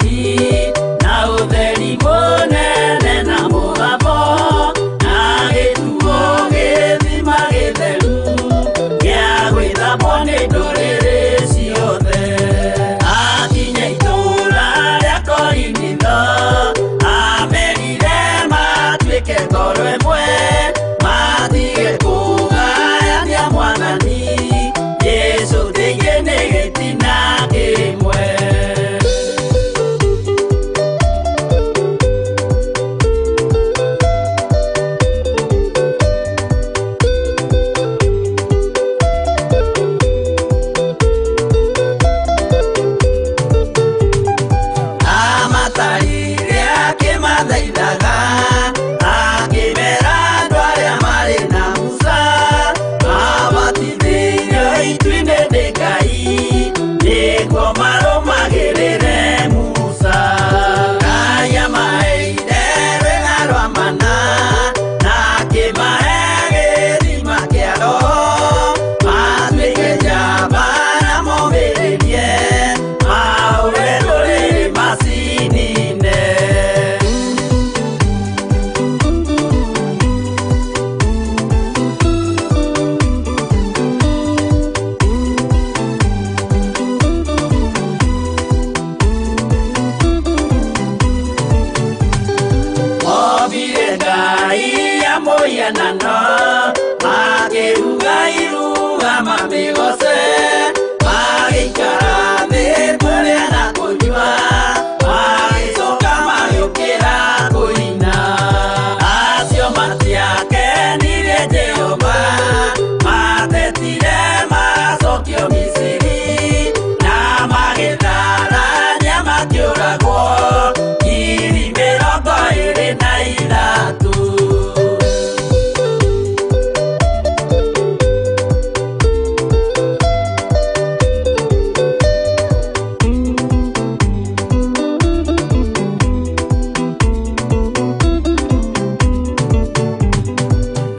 thigari na utheri munene na mugambo na gĩtuo gĩthima gĩtheru gĩa gwĩthambwo nĩ ndũrĩrĩ ciothe. Akinya itũũra rĩa Korinitho amerire matuĩke ngoro ĩmwe matige kũgayania Mwathani Jesũ thĩinĩ nĩ gĩtina kĩmwe. Amatarire akĩmathaithaga akĩmera andũ arĩa marĩ na Musa mabatithĩrio itu-inĩ nĩ Ngai nĩguo marũmagĩrĩre Musa. Ngai amaheire rwĩga rwa mana na akĩmahe gĩthima kĩa Roho matuĩke njamba na momĩrĩrie maũre ndũrĩrĩ macinine. Mobire Ngai amũhianano makĩruga iruga mamĩgoce magĩikara thĩ kũrĩa na kũnyua magĩcoka magĩũkĩra kũina. Acio matiakenire Jehova matetire magacokio Misiri na magĩtharania makĩũragwo ngiri 23.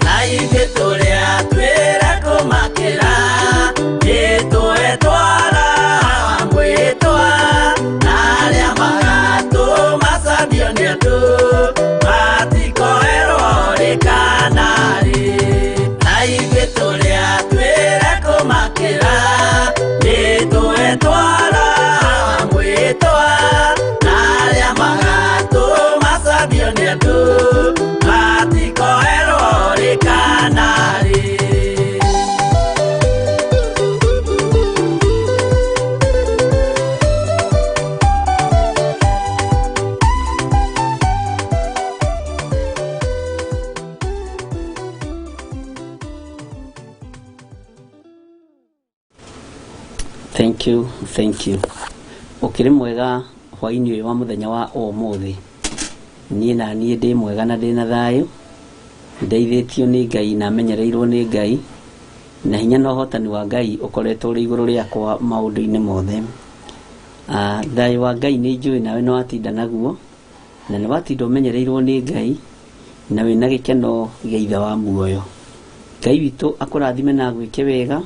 Na ithuĩ tũrĩa twĩra kũmakĩra nĩtwetwara mwĩtwa na arĩa magatũmacambio nĩ andũ matikoerwo rĩkanarĩ. Na ithuĩ tũrĩa twĩra kũmakĩra nĩtwetwara mwĩtwa na arĩa magatũmacambio nĩ andũ matikoerwo rĩkanarĩ. Thank you. Ukiri mwega hwai-ni ũyũ wa mũthenya wa ũmũthĩ. Niĩ na niĩ ndĩ mwega na ndĩ na thayũ. Ndeithĩtio nĩ Ngai na menyereirwo nĩ Ngai na hinya na ũhotani wa Ngai ũkoretwo ũrĩ igũrũ rĩakwa maũndũ-inĩ mothe. Thayũ wa Ngai nĩ njũĩ nawe nĩ watinda naguo na nĩ watinda ũmenyereirwo nĩ Ngai na wĩna gĩkeno gĩa ithe wa muoyo. Ngai witũ akũrathime na gwĩke wega.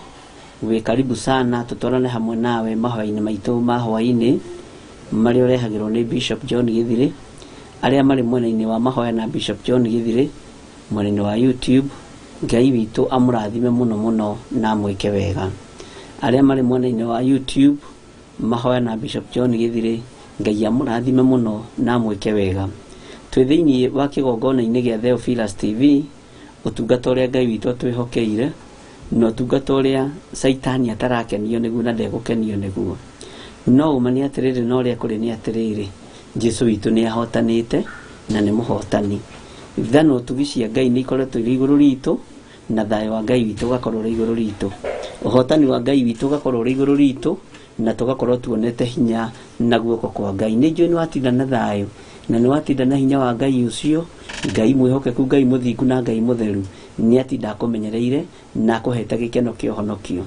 Wĩ karibu sana tutwarane hamwe nawe mahoya-inĩ maitũ ma hwai-ni marĩa ũrehagĩrwo nĩ Bishop John Githiri, arĩa marĩ mwena-inĩ wa mahoya na Bishop John Githiri mwena-inĩ wa YouTube. Ngai witũ amũrathime mũno mũno na mwĩke wega. Arĩa marĩ mwena-inĩ wa YouTube mahoya na Bishop John Githiri, Ngai amũrathime mũno na mwĩke wega. Twĩ thĩinĩ wa kĩgongona-inĩ gĩa Theophilus TV, ũtungata ũrĩa Ngai witũ atwĩhokeire no ũtungata ũrĩa Saitani atarakenio nĩguo na ndegũkenio nĩguo. No ũma nĩ atĩrĩrĩ na ũrĩa kũrĩ nĩ atĩrĩrĩ, Jesũ witũ nĩ ahotanĩte na nĩ mũhotani. Thano ũtugi cia Ngai nĩ ikoretwo irĩ igũrũ ritũ na thayũ wa Ngai witũ ũgakorwo ũrĩ igũrũ ritũ. Ũhotani wa Ngai witũ ũgakorwo ũrĩ igũrũ ritũ na tũgakorwo tuonete hinya na guoko kwa Ngai. Nĩ njũĩ nĩ watinda na thayũ na nĩ watinda na hinya wa Ngai ũcio, Ngai mwĩhokeku, Ngai mũthingu na Ngai mũtheru nĩ atinda akũmenyereire na akũhete gĩkeno kĩa ũhonokio.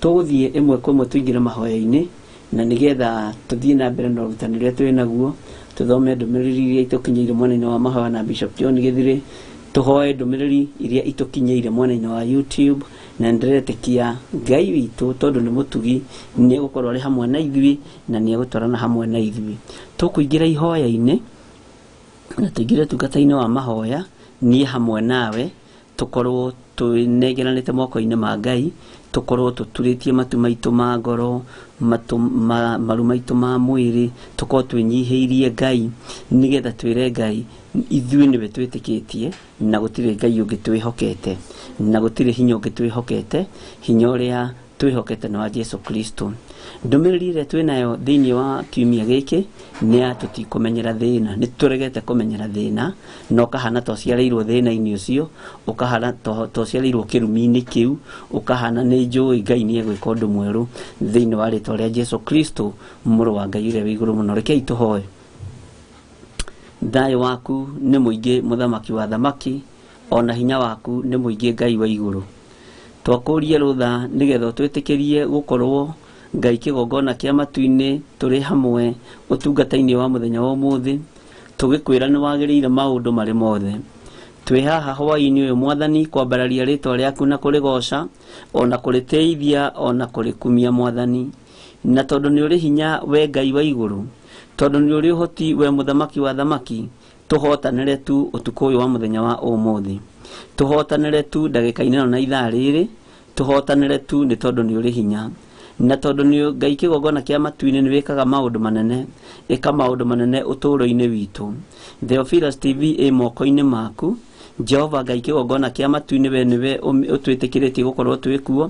Tũgũthiĩ ĩmwe kwa ĩmwe tũingĩre mahoya-inĩ na nĩgetha tũthiĩ na mbere na ũrutani ũrĩa twĩ naguo, tũthome ndũmĩrĩri iria itũkinyĩire mwena-inĩ wa mahoya na Bishop John Githiri, tũhoe ndũmĩrĩri iria itũkinyĩire mwena-inĩ wa YouTube na ndiretekia Ngai witũ tondu nĩ mũtugi nĩ egũkorwo arĩ hamwe na ithuĩ na nĩ egũtwarana hamwe na ithuĩ. Tũkũingĩra ihoya-inĩ na tũingĩre tungata-inĩ wa mahoya niĩ hamwe nawe tukorwo twĩnegeranĩte moko-inĩ ma Ngai, tukorwo tũturĩtie matu maitũ ma ngoro, maru maitũ ma mwĩrĩ, tukorwo twĩnyihĩirie Ngai nĩgetha twĩre Ngai ithuĩ nĩwe twĩtĩkĩtie na gũtirĩ Ngai ũngĩ twĩhokete na gũtirĩ hinya ũngĩ twĩhokete, hinya ũrĩa twĩhokete nĩ wa Jesu Kristo. Ndũmĩrĩri ĩrĩa twĩnayo thĩinĩ wa kiumia gĩkĩ nĩ ya tũtikũmenyera thĩna. Nĩ tũregete kũmenyera thĩna na ũkahana ta ũciarĩirwo thĩna-inĩ ũcio, ũkahana ta ũciarĩirwo kĩrumi-inĩ kĩu, ũkahana nĩ njũĩ Ngai nĩ egwĩka ũndũ mwerũ thĩinĩ wa rĩtwa rĩa Jesu Kristo mũrũ wa Ngai ũrĩa wĩ igũrũ mũno. Rekei tũhoe. Thayũ waku nĩ mũingĩ mũthamaki wa thamaki, ona hinya waku nĩ mũingĩ Ngai wa igũrũ. Twakũrie rũtha nĩgetha twĩtĩkĩrie gũkorwo Ngai kĩgongona kĩa matu-inĩ tũrĩ hamwe ũtungata-inĩ wa mũthenya wa ũmũthĩ, tũgĩkwĩra nĩ wagĩrĩire maũndũ marĩ mothe. Twĩ haha hwaĩ-inĩ ũyũ Mwathani kwambararia rĩtwa rĩaku na kũrĩgoca, ona kũrĩtĩithia, ona kũrĩkumia Mwathani. Na tondũ nĩ ũrĩ hinya we Ngai wa igũrũ, tondũ nĩ ũrĩ ũhoti we mũthamaki wa thamaki, tũhotanĩre tu ũtukũ ũyũ wa mũthenya wa ũmũthĩ. Tũhotanĩre tu ndagĩka-inĩ na ithaa rĩrĩ, tũhotanĩre tu nĩ tondũ nĩ ũrĩ hinya. Na tondũ nĩ Ngai kĩgongona kĩa matu-inĩ nĩ wĩkaga maũndũ manene, ĩka maũndũ manene ũtũũro-inĩ witũ. Theophilus TV ĩ moko-inĩ maku, Jehova Ngai kĩgongona kĩa matu-inĩ we nĩwe ũtwĩtĩkĩrĩtie gũkorwo twĩkuo,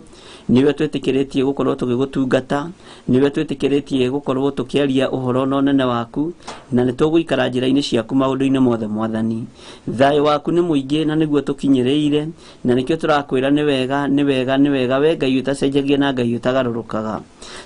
niwe twĩtĩkĩrĩtie gũkorwo tũgĩgũtungata, niwe twĩtĩkĩrĩtie gũkorwo tũkĩaria ũhoro na ũnene waku, na nĩ tũgũikara njĩra-inĩ ciaku maũndũ-inĩ mothe Mwathani. Thayũ waku nĩ mũingĩ na nĩguo tũkinyĩrĩire, na nĩkĩo tũrakwĩra nĩ wega, nĩ wega, nĩ wega we Ngai ũtacenjagia na Ngai ũtagarũrũkaga.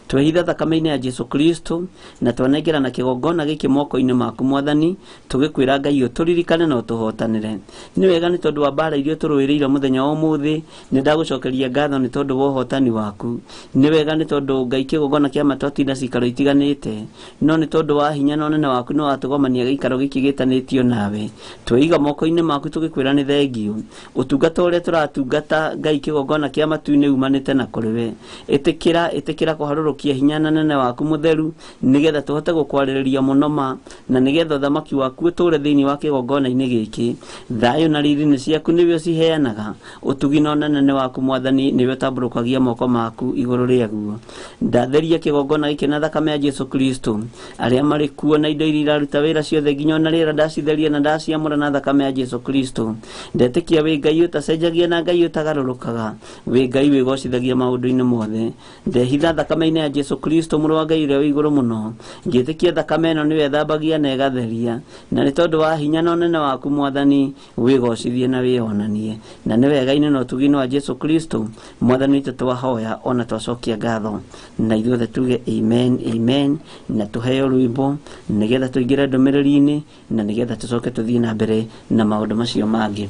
Twehitha thakame-inĩ ya Jesu Kristo na twanengerana kĩgongona gĩkĩ moko-inĩ maku Mwathani, tũgĩkwĩra Ngai ũtũririkane na ũtũhotanĩre. Nĩ wega nĩ tondũ wa mbara iria tũrũĩrĩire mũthenya wa ũmũthĩ, nĩ ndagũcokeria ngatho nĩ tondũ wa ũhotani waku. Nĩ wega nĩ tondũ Ngai kĩgongona kĩa matu atinda cikaro itiganĩte, no nĩ tondũ wa hinya na ũnene waku nĩ watũgomania gĩikaro gĩkĩ gĩtanĩtio nawe. Tweiga moko-inĩ maku tũgĩkwĩra nĩ thengiũ. Ũtungata ũrĩa tũratungata Ngai kĩgongona kĩa matu-inĩ umanĩte na kũrĩ we. Ĩtĩkĩra kũharũrũkia hinya na nene waku mũtheru, nĩgetha tũhote gũkwarĩrĩria mũno ma, na nĩgetha ũthamaki waku ũtũũre thĩinĩ wa kĩgongona-inĩ gĩkĩ. Thayũ na riri nĩ ciaku nĩwe ũciheanaga, ũtugi na ũnene waku Mwathani nĩwe ũtambũrũkagia moko maku igũrũ rĩaguo. Ndatheria kĩgongona gĩkĩ na thakame ya Jesu Kristo, arĩa marĩ kuo na indo iria iraruta wĩra ciothe nginya ona rĩera ndacitheria na ndaciamũra na thakame ya Jesu Kristo. Ndetĩkia wĩ Ngai ũtacenjagia na Ngai ũtagarũrũkaga, wĩ Ngai wĩgocithagia maũndũ-inĩ mothe. Ndehitha thakame-inĩ ya Jesu Kristo mũrũ wa Ngai ũrĩa wĩ igũrũ mũno, ngĩtĩkia thakame ĩno nĩwe ĩthambagia na ĩgatheria, na nĩ tondũ wa hinya na ũnene waku Mwathani wĩgocithie na wĩonanie. Na nĩ wega-inĩ na ũtugi-inĩ wa Jesu Kristo Mwathani witũ twahoya ona twacokia ngatho, na ithuothe tuge amen, amen, na tũheo rwĩmbo nĩgetha tũingĩre ndũmĩrĩri-inĩ na nĩgetha tũcoke tũthiĩ na mbere na maũndũ macio mangĩ.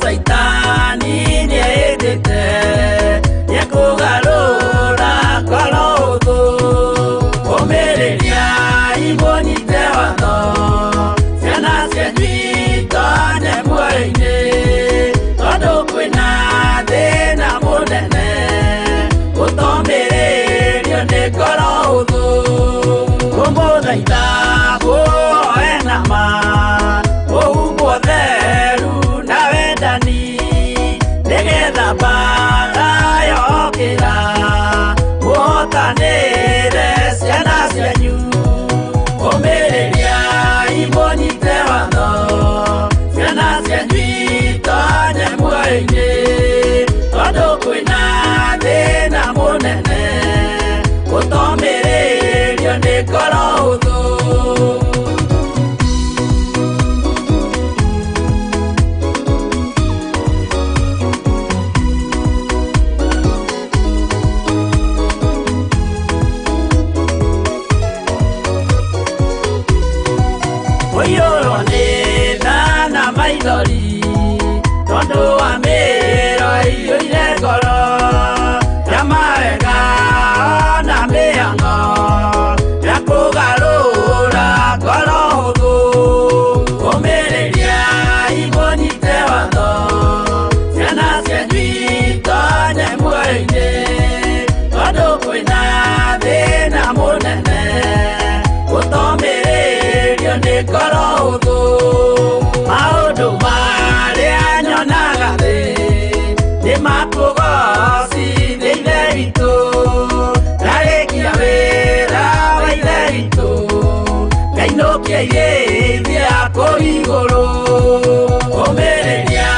Saitani ni edete ya kugarura kolodo omereria iboni tewano sana sejuita ne muaine todo kwena de na monene utomereria ne kolodo como daita bo enama o poderu na vedani negeda para yokira wotanere siana sianyu omereria iboni tewano siana sianyuita nemuaine todo kwina thina munene utomereria ni korouthu. Andu amiro iyo inekoro Yamawega na miango Yakugarura koro hudu Kumireria ibonyite watho Ciana cianyu tonye muoyo-ini Tondu kwina thina munene Gutomirio ni koro huthu Maundu maria nyonaga thi Ni makugocithia ithe witũ Ndarikia wĩra wa ithe witũ Ngainũkia irĩithia kũu igũrũ Kũmĩrĩria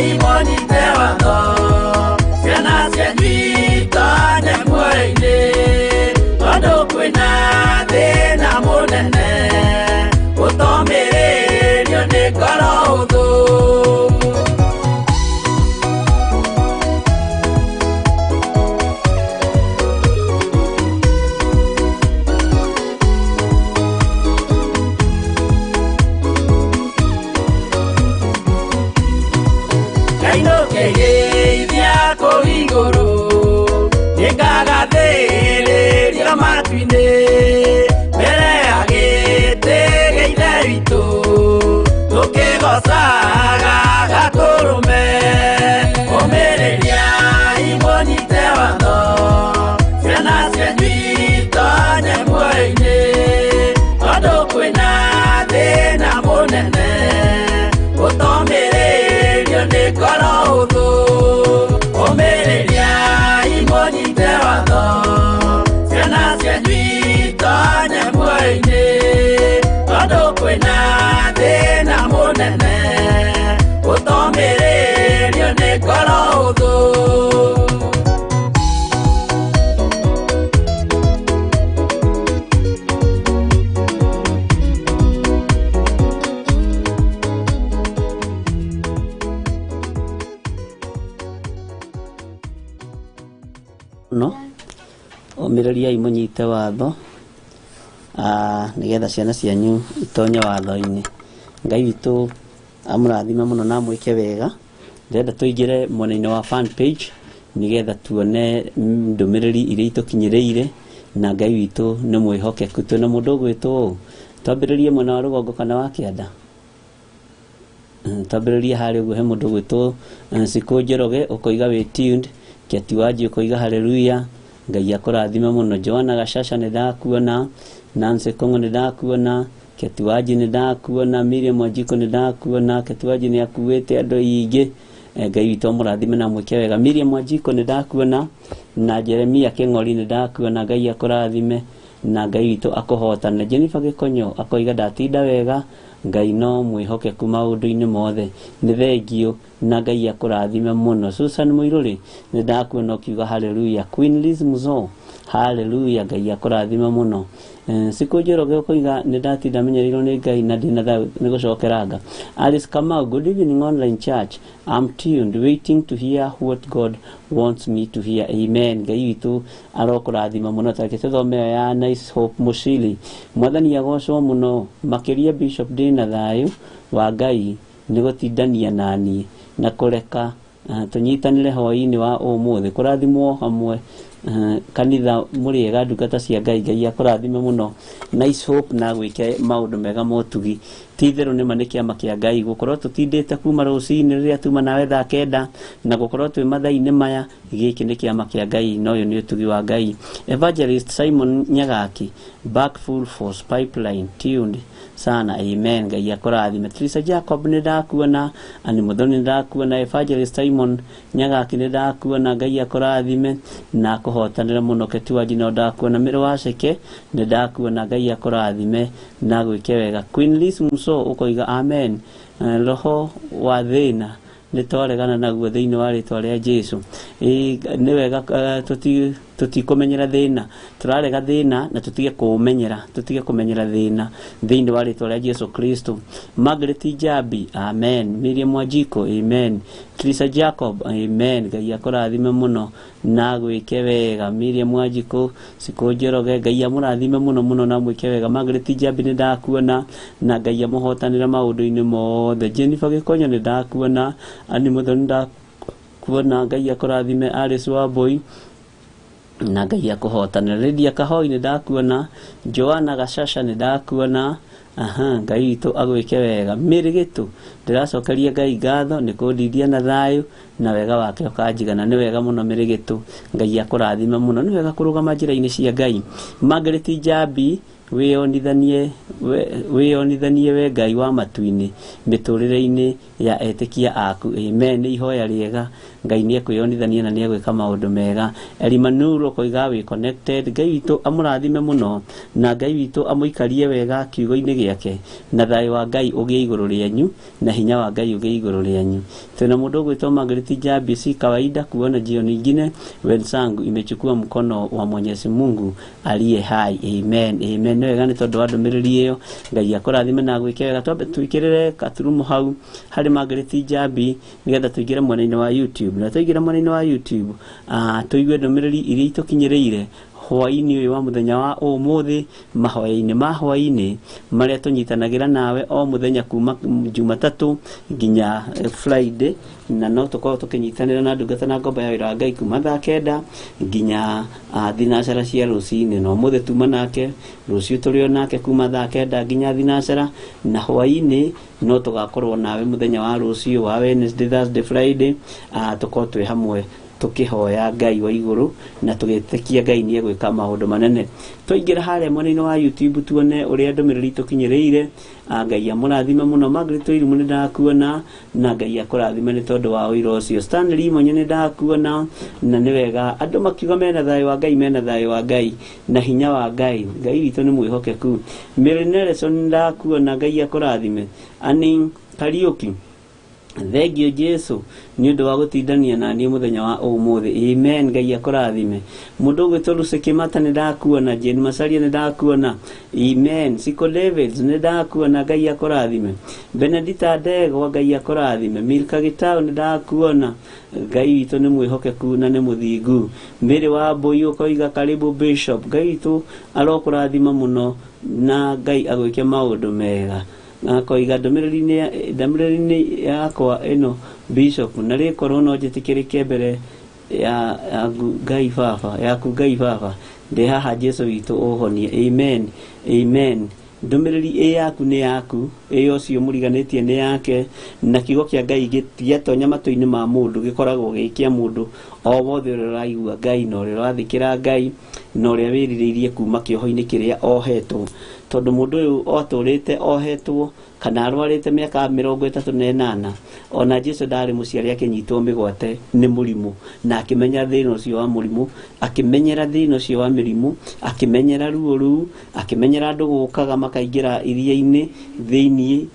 imũnyite watho Ciana cianyu itonye muoyo-ini Tondu kwĩna thĩna mũnene Gũtomĩrĩrio nĩ ngoro hũthũ Ngainũkĩgĩithia kũu igũrũ Nĩngagathĩrĩrio matu-inĩ mbere ya gĩtĩ gĩa ithe witũ Tũkĩgocaga Gakũrũme Kũmĩrĩria imũnyite watho Ciana cianyu itonye muoyo-ini Tondu kwĩna thĩna mũnene Gũtomĩrĩrio nĩ ngoro hũthũ Kũmĩrĩria imũnyite watho Ciana cianyu itonye muoyo-ini Tondu kwĩna thĩna mũnene Gũtomĩrĩrio nĩ ngoro hũthũ no omĩrĩria imũnyite watho nigetha ciana cianyu itonye watho-inĩ Ngai witũ amũrathime mũno na mwĩke wega ndĩrenda tũingĩre mwena-inĩ wa fan page nigetha tuone ndũmĩrĩri iria itũkinyĩrĩire na Ngai witũ nĩ mwĩhokeku twĩna mũndũ ũgwĩtwo ũũ twambĩrĩrie mwena wa rũgongo kana wa kĩanda twambĩrĩrie harĩa ũguo he mũndũ ũgwĩtwo Cikũ Njoroge ũkoiga wĩ tuned Kĩati Wanji ũkoiga haleluya Ngai akũrathime mũno Johana Gacasha nĩndakuona Nancy Kongo nĩndakuona Kĩati Wanji nĩndakuona Miriam Wanjiko nĩndakuona Kĩati Wanji nĩakuĩte andũ aingĩ Ngai witũ amũrathime na mwĩke wega Miriam Wanjiko nĩndakuona na Jeremia Kĩng'ori nĩndakuona Ngai akũrathime na Ngai witũ akũhotane Jennifer Gĩkonyo akoiga ndatinda wega Ngai no mwĩhokeku maũndũ-inĩ mothe nĩ thengio na Ngai akũrathime mũno Susan Mũirũrĩ nĩndakuona ũkiuga haleluya Queen Liz Muzo haleluya Ngai akũrathime mũno Cikũ Njoroge ũkoiga nĩndatinda menyereirwo nĩ Ngai na ndĩna thayũ nĩgũcokeranga Alice Kamau good evening online church I'm tuned waiting to hear what God wants me to hear amen Ngai witũ arokũrathima mũno tareke tũthome ya Nice Hope Mushili Mwathani agocwo mũno makĩria Bishop ndĩna thayũ wa Ngai nĩgũtindania naniĩ na kũreka tũnyitanĩre hwaĩ-inĩ wa ũmũthĩ kũrathimwo hamwe kanitha mũrĩega ndungata cia Ngai Ngai akũrathime mũno Nice Hope na gwĩke maũndũ mega motugi ti-itherũ nĩma nĩ kĩama kĩa Ngai gũkorwo tũtindĩte kuma rũcinĩ rĩrĩa tuma nawe thaa kenda na gũkorwo twĩ mathaa-inĩ maya gĩkĩ nĩ kĩama kĩa Ngai na ũyũ nĩ ũtugi wa Ngai Evangelist Simon Nyagaki back full force pipeline tuned sana amen Ngai akũrathime Teresa Jacob nĩndakuona Ani Muthoni nĩndakuona Evangelist Simon Nyagaki nĩndakuona Ngai akũrathime na akũhotanĩre mũno Kĩati Wanji no ndakuona Mĩrũ wa Ceke nĩndakuona Ngai akũrathime na gwĩke wega Queen Liz Muso ũkoiga amen roho wa thĩna nĩtwaregana naguo thĩinĩ wa rĩtwa rĩa Jesũ nĩ wega tutikumenyera thina turarega thina na tutige kumenyera thina thiini wa ritwa ria Yesu Kristo. Margaret Jambi, amen. Miriam Wanjiko, amen. Teresa Jacob, amen. Ngai akurathime muno na gwike wega. Miriam Wanjiko, siku njoroge, Ngai amurathime muno na mwike wega. Margaret Jambi ni ndakuona na Ngai amuhotanira maundu-ini mothe. Jennifer Gikonyo ni ndakuona, ani muthoni ndakuona, Ngai akurathime. Alice Wambui na Ngai akuhotanira. Lydia Kahoi ni ndakuona, Johana Gashasha ni ndakuona, Ngai witũ agwĩke wega. Mĩrĩgĩtũ ndĩracokeria Ngai ngatho nĩ kũndeithia na thayũ na wega wake ũkanjigana. Nĩ wega mũno Mĩrĩgĩtũ, Ngai akũrathime mũno. Nĩ wega kũrũgama njĩra-inĩ cia Ngai. Margaret Jambi, wĩyonithanie we Ngai wa matu-inĩ mĩtũrĩre-inĩ ya etĩkia aku, amen. Nĩ ihoya rĩega, Ngai nĩ ekwĩyonithania na nĩ egwĩka maũndũ mega. Elimanuru koiga wĩ connected, Ngai witũ amũrathime mũno na Ngai witũ amũikarie wega kiugo-inĩ gĩake, na thayũ wa Ngai ũgĩe igũrũ rĩanyu na hinya wa Ngai ũgĩe igũrũ rĩanyu. Twĩna mũndũ ũgwĩtwo Margaret Jambi, si kawaida kuona jioni nyingine wenzangu imechukua mkono wa Mwenyezi Mungu aliye hai, amen, amen. Nĩ wega nĩ tondũ wa ndũmĩrĩri ĩyo, Ngai akũrathime na gwĩke wega. Twambe twĩkĩrĩre katurumu hau harĩ Margaret Jambi nĩgetha tũingĩre mwena-inĩ wa YouTube, na tũingĩre mwena-inĩ wa YouTube tũigue ndũmĩrĩri iria itũkinyĩrĩire hwai-ni ũyũ wa mũthenya wa ũmũthĩ, mahoya-inĩ ma hwai-ni marĩa tũnyitanagĩra nawe o mũthenya kuma Jumatatũ nginya Friday, na no tũkorwo tũkĩnyitanĩra na ndungata na ngombo ya wĩra wa Ngai kuma thaa 9 nginya thinacara cia rũcinĩ. Na ũmũthĩ tuma nake, rũciũ tũrĩ nake kuma thaa 9 nginya thinacara, na hwai-ni no tũgakorwo nawe mũthenya wa rũciũ wa Wednesday, Thursday, Friday, tũkorwo twĩ hamwe tukihoya Ngai wa iguru na tugĩtĩkia Ngai nĩ egwĩka maũndũ manene. Tũingĩra harĩa mwena-inĩ wa YouTube tuone ũrĩa ndũmĩrĩri tũkinyĩrĩire. Ngai amũrathime mũno. Margaret Wairimu nĩ ndakuona na Ngai akũrathime nĩ tondũ wa ũira ũcio. Stanley Imonye nĩ ndakuona na nĩ wega andũ makiuga mena thayũ wa Ngai, mena thayũ wa Ngai na hinya wa Ngai. Ngai witũ nĩ mwĩhokeku. Mary Nelson nĩ ndakuona, Ngai akũrathime. Ani Kariuki, thengio Jesu nĩ ũndũ wa gũtindania na niĩ mũthenya wa ũmũthĩ, amen. Ngai akũrathime. Mũndũ ũgwĩtwo Lucy Kĩmata nĩ ndakuona, Jane Macharia nĩ ndakuona, amen. Siko David nĩ ndakuona, Ngai akũrathime. Benedita Ndegwa, Ngai akũrathime. Milka Gitau nĩ ndakuona, Ngai witũ nĩ mwĩhokeku na nĩ mũthingu. Mĩrĩ wa Mbũi ũkoiga karibu Bishop, Ngai witũ arokũrathima mũno na Ngai agwĩke maũndũ mega. Koiga ndũmĩrĩri-inĩ yakwa ĩno Bishop, na rĩkorwo no njĩtĩkĩrĩke mbere ya Ngai Baba, yaku Ngai Baba, ndĩ haha Jesu witũ ũhonie, amen, amen. Ndũmĩrĩri ĩ yaku nĩ yaku, ĩ ũcio mũriganĩtie nĩ yake, na kiugo kĩa Ngai gĩtiatonya matũ-inĩ ma mũndũ, gĩkoragwo gĩkĩa mũndũ o wothe ũrĩa ũraigua Ngai na ũrĩa ũrathikĩra Ngai na ũrĩa wĩrirĩirie kuma kĩoho-inĩ kĩrĩa ohetwo. Tondũ mũndũ ũyũ otũrĩte ohetwo kana arwarĩte mĩaka 38, ona Jesu ndarĩ mũciari akĩnyitwo mĩgwate nĩ mũrimũ, na akĩmenya thĩna ũcio wa mũrimũ, akĩmenyera thĩna ũcio wa mĩrimũ, akĩmenyera ruo rũu, akĩmenyera andũ gũkaga makaingĩra iria-inĩ thĩiniĩ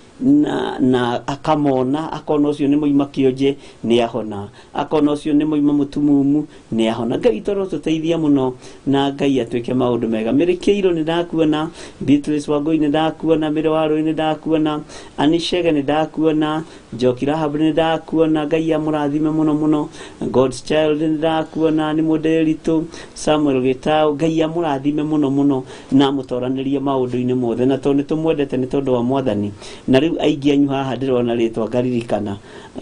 na akamona, akona ũcio nĩ mũima kĩonje nĩ ahona, akona ũcio nĩ mũima mũtumumu nĩ ahona. Ngai toro tũteithia mũno na Ngai atuĩke maũndũ mega. Mĩrĩ Kĩirũ nĩ ndakuona, Beatrice Wangũi nĩ ndakuona, Mĩrĩ wa Rũĩ nĩ ndakuona, Anishege nĩ ndakuona, Njoki Rahab nĩ ndakuona, Ngai amũrathime mũno mũno. God's Child nĩ ndakuona, nĩ Mũndĩritũ, Samuel Gĩtaũ, Ngai amũrathime mũno mũno na mũtoranĩrie maũndũ-inĩ mothe, na tondũ nĩtũmwendete nĩ tondũ wa Mwathani. Na rĩu aingĩ anyu haha ndĩrona rĩtwa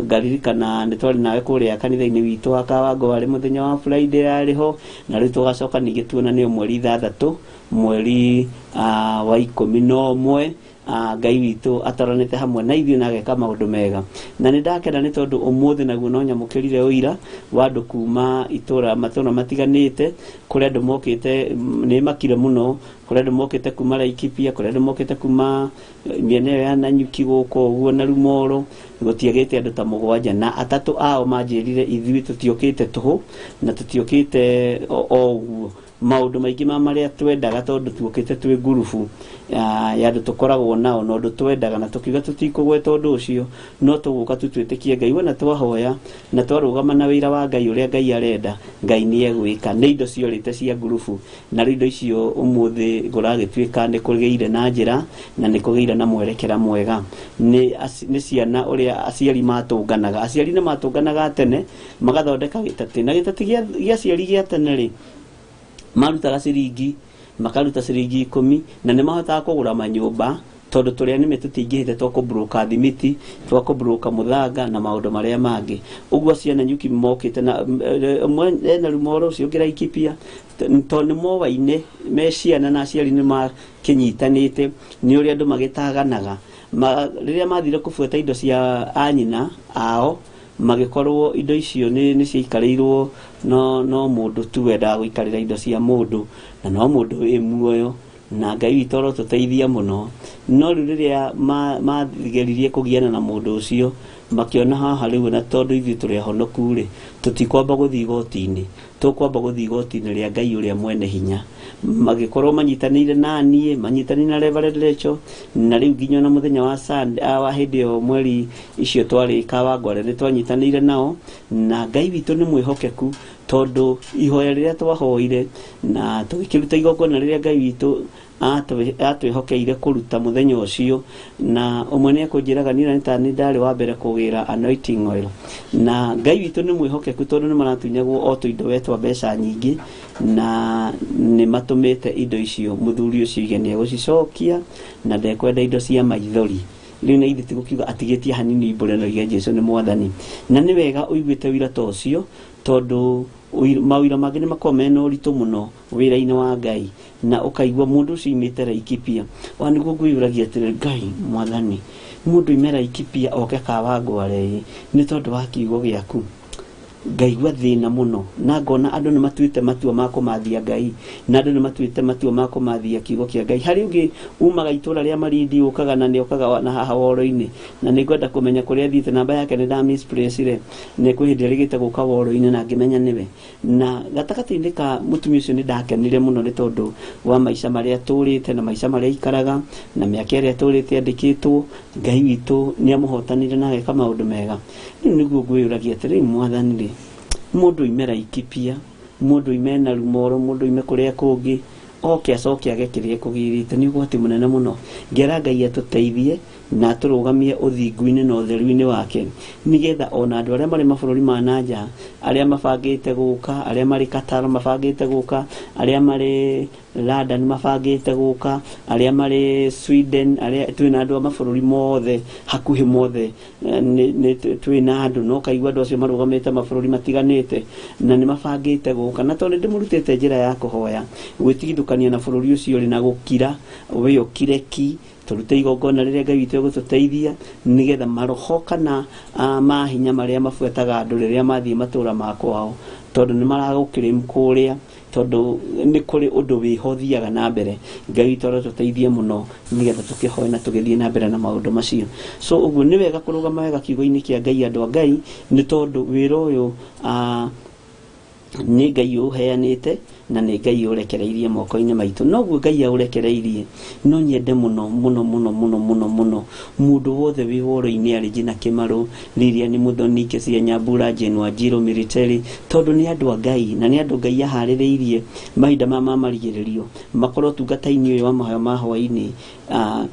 ngaririkana nĩ twarĩ nawe kũrĩa kanitha-inĩ witũ wa Kawango warĩ mũthenya wa Friday yarĩho, na rĩu tũgacoka ningĩ tuonanio mweri 6 mweri wa 11. Ngai witũ ataranĩte hamwe na ithuĩ na ageka maũndũ mega, na nĩ ndakena nĩ tondũ ũmũthĩ naguo no nyamũkĩrire ũira wa andũ kuma matũũra matiganĩte, kũrĩa andũ mokĩte, nĩ makire mũno, kũrĩa andũ mokĩte kuma Laikipia, kũrĩa andũ mokĩte kuma mĩena ĩyo ya Nanyuki gũkũ ũguo na Rumoro, gũtiagĩte andũ ta 7, na 3 ao manjĩrire ithuĩ tũtiũkĩte tũhũ na tũtiũkĩte o ũguo, maundu maingi ma maria twendaga tondu tuokite twi gurubu ya andu tukoragwo nao no ndu twendaga na tukiuga tutikugweta undu ucio no tuguka tutwitikie Ngai wena twahoya na twarugama na wira wa Ngai uria Ngai arenda Ngai ni egwika ni indo ciorite cia gurubu na indo icio umuthi guragituika ni kugeire na njira na ni kugeire na mwerekera mwega ni ciana uria aciari matunganaga aciari ni matunganaga tene magathondeka gitati na gitati gia ciari gia tene ri marutaga ciringi makaruta ciringi 10 na ni mahotaga kugura manyumba tondu turia nime tutingihite twa kubroka thimiti twa kubroka muthanga na maundu maria mangi ugwa ciana nyuki mokite na na rumoro cio ngira ikipia tondu Hwai-ni me ciana na aciari ni makinyitanite ni uria andu magitaganaga riria mathire kubueta indo cia anyina ao magikorwo indo icio ni ciikarirwo no mundu tu wenda guikarira indo cia mundu na no mundu wi muoyo na Ngai witoro tuteithia muno no riria mathigeririe kugiana na mundu ucio makiona haha riu na tondu ithu turi honoku ri tutikwamba guthii igoti-ini tukwamba guthii igoti-ini ria Ngai uria mwene hinya magikorwo manyitanire na nie manyitanire na Reverend Lecho na riu nginya na muthenya wa Sunday wa hindi yo mweri icio twari Kawangware ni twanyitanire nao na Ngai witu ni mwihokeku tondu ihoya riria twahoire na tugikiruta igongona riria Ngai witu atwihokeire kuruta muthenya ucio na umwe ni akunjiraga ni tani ndari wa mbere kugira anointing oil na Ngai witu ni mwihokeku tondu ni maratunyagwo o tuindo wetwa mbeca nyingi na ni matumite indo icio muthuri ucio igeni gucicokia na ndekwenda indo cia maithori riu na ithu tigukiuga atigitie hanini ibure no iga Jesu ni mwathani na ni wega uiguite wira tocio tondu mawira mangi ni makomena uritu muno wira-ini wa Ngai na ukaigwa mundu cimite Laikipia waniguo ngwiragia atiri Ngai mwathani mundu imera Laikipia oke Kawangware ni tondu wa kiugo giaku ngaigua thina muno na ngona andu ni matuite matua ma kumathia Ngai na andu ni matuite matua ma kumathia kiugo kia Ngai hari ungi umaga itura ria marindi ukaga na ni ukaga na haha woro-ini na ni ngwenda kumenya kuria thiite namba yake ni da misplace re ni kwihindi rigite guka woro-ini na ngimenya niwe na gatakati-ini ka mutumia ucio ni ndakenire muno ni tondu wa maisha maria turite na maisha maria ikaraga na miaka iria turite andikitwo Ngai witu ni amuhotanire na ageka maundu mega niguo ngwiragia atiri mwathani mundu imera Laikipia mundu imena rumoro mundu ime kuria kungi oke acoke agekirie kugirite ni ugwati munene muno ngera Ngai atuteithie na turugamie uthingu-ini na utheru-ini wake nigetha ona andu aria mari mabururi ma nanja aria mabangite guka aria mari Qatar mabangite guka aria mari London mabangite guka aria mari Sweden aria twina andu mabururi mothe hakuhi mothe ni twina andu no kaigwa andu acio marugamite mabururi matiganite na ni mabangite guka na tondu ndimurutite njira ya kuhoya gwitigithukania na bururi ucio ri na gukira we ukireki turute igongona riria Ngai witu gututeithia nigetha maroho kana mahinya maria mabuetaga andu riria mathie matura makwao tondu ni maragukire kuria tondu ni kuri undu wihothiaga na mbere Ngai witu tuteithie muno nigetha tukihoya na tugithie na mbere na maundu macio so uguo ni wega kurugama wega kiugo-ini kia Ngai andu a Ngai ni tondu wira uyu ni Ngai uheanite na ni Ngai urekereirie moko-ini maitu noguo Ngai aurekereirie no nyende muno muno muno muno muno muno mundu wothe wi woro-ini ari jina kimaru liria ni muthonike cia Nyambura Jane Wanjiru military tondu ni andu a Ngai na ni andu Ngai ahaririirie mahinda ma marigiririo makorwo tungata-ini uyu wa Mahoya ma Hwai-ni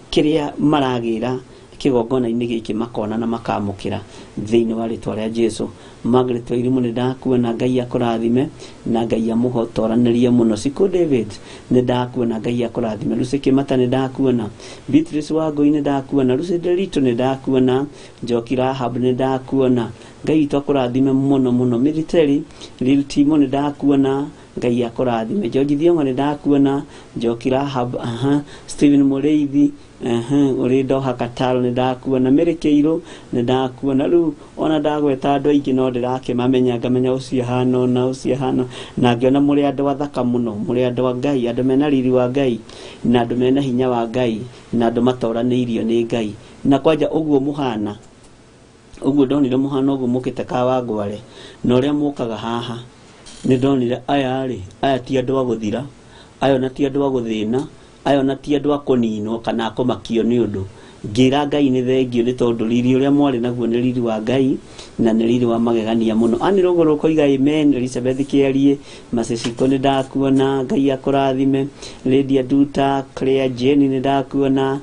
kiria maragira kigongona-ini giki makona na makamukira thiini wa ritwa ria Jesu Margaret Wairimu ni ndakuona Ngai akurathime na Ngai amuhotoranirie muno Siko David ni ndakuona Ngai akurathime Lucy Kimata ni ndakuona Beatrice Wangui ni ndakuona Lucy Delito ni ndakuona Njoki Rahab ni ndakuona Ngai witu akurathime muno muno military Lil Timo ni ndakuona Ngai akurathime George Thiongo ni ndakuona Njoki Rahab Stephen Mureithi uri Doha Qatar ni ndakuona Mary Keiro ni ndakuona riu ona ndagweta andu aingi no ndirakimamenya ngamenya ucio hano na ucio hano na ngiona muri andu athaka muno muri andu a Ngai andu mena riri wa Ngai na andu mena hinya wa Ngai na andu matoraniirio ni Ngai na kwanja uguo muhana uguo ndonire muhana uguo mukite Kawangware na uria mukaga haha nĩ ndonire aya ti andũ a gũthira, aya na ti andũ a gũthĩna, aya na ti andũ a kũninwo kana kũmakio nĩ ũndũ. Ngĩra Ngai nĩ thengio nĩ tondũ riri ũrĩa mwarĩ naguo nĩ riri wa Ngai na nĩ riri wa magegania mũno. Ani rũgũrũ koiga amen. Elizabeth Kĩarie, Maceciko nĩ ndakuona, Ngai akũrathime. Lydia Duta, Claire Jenny nĩ ndakuona,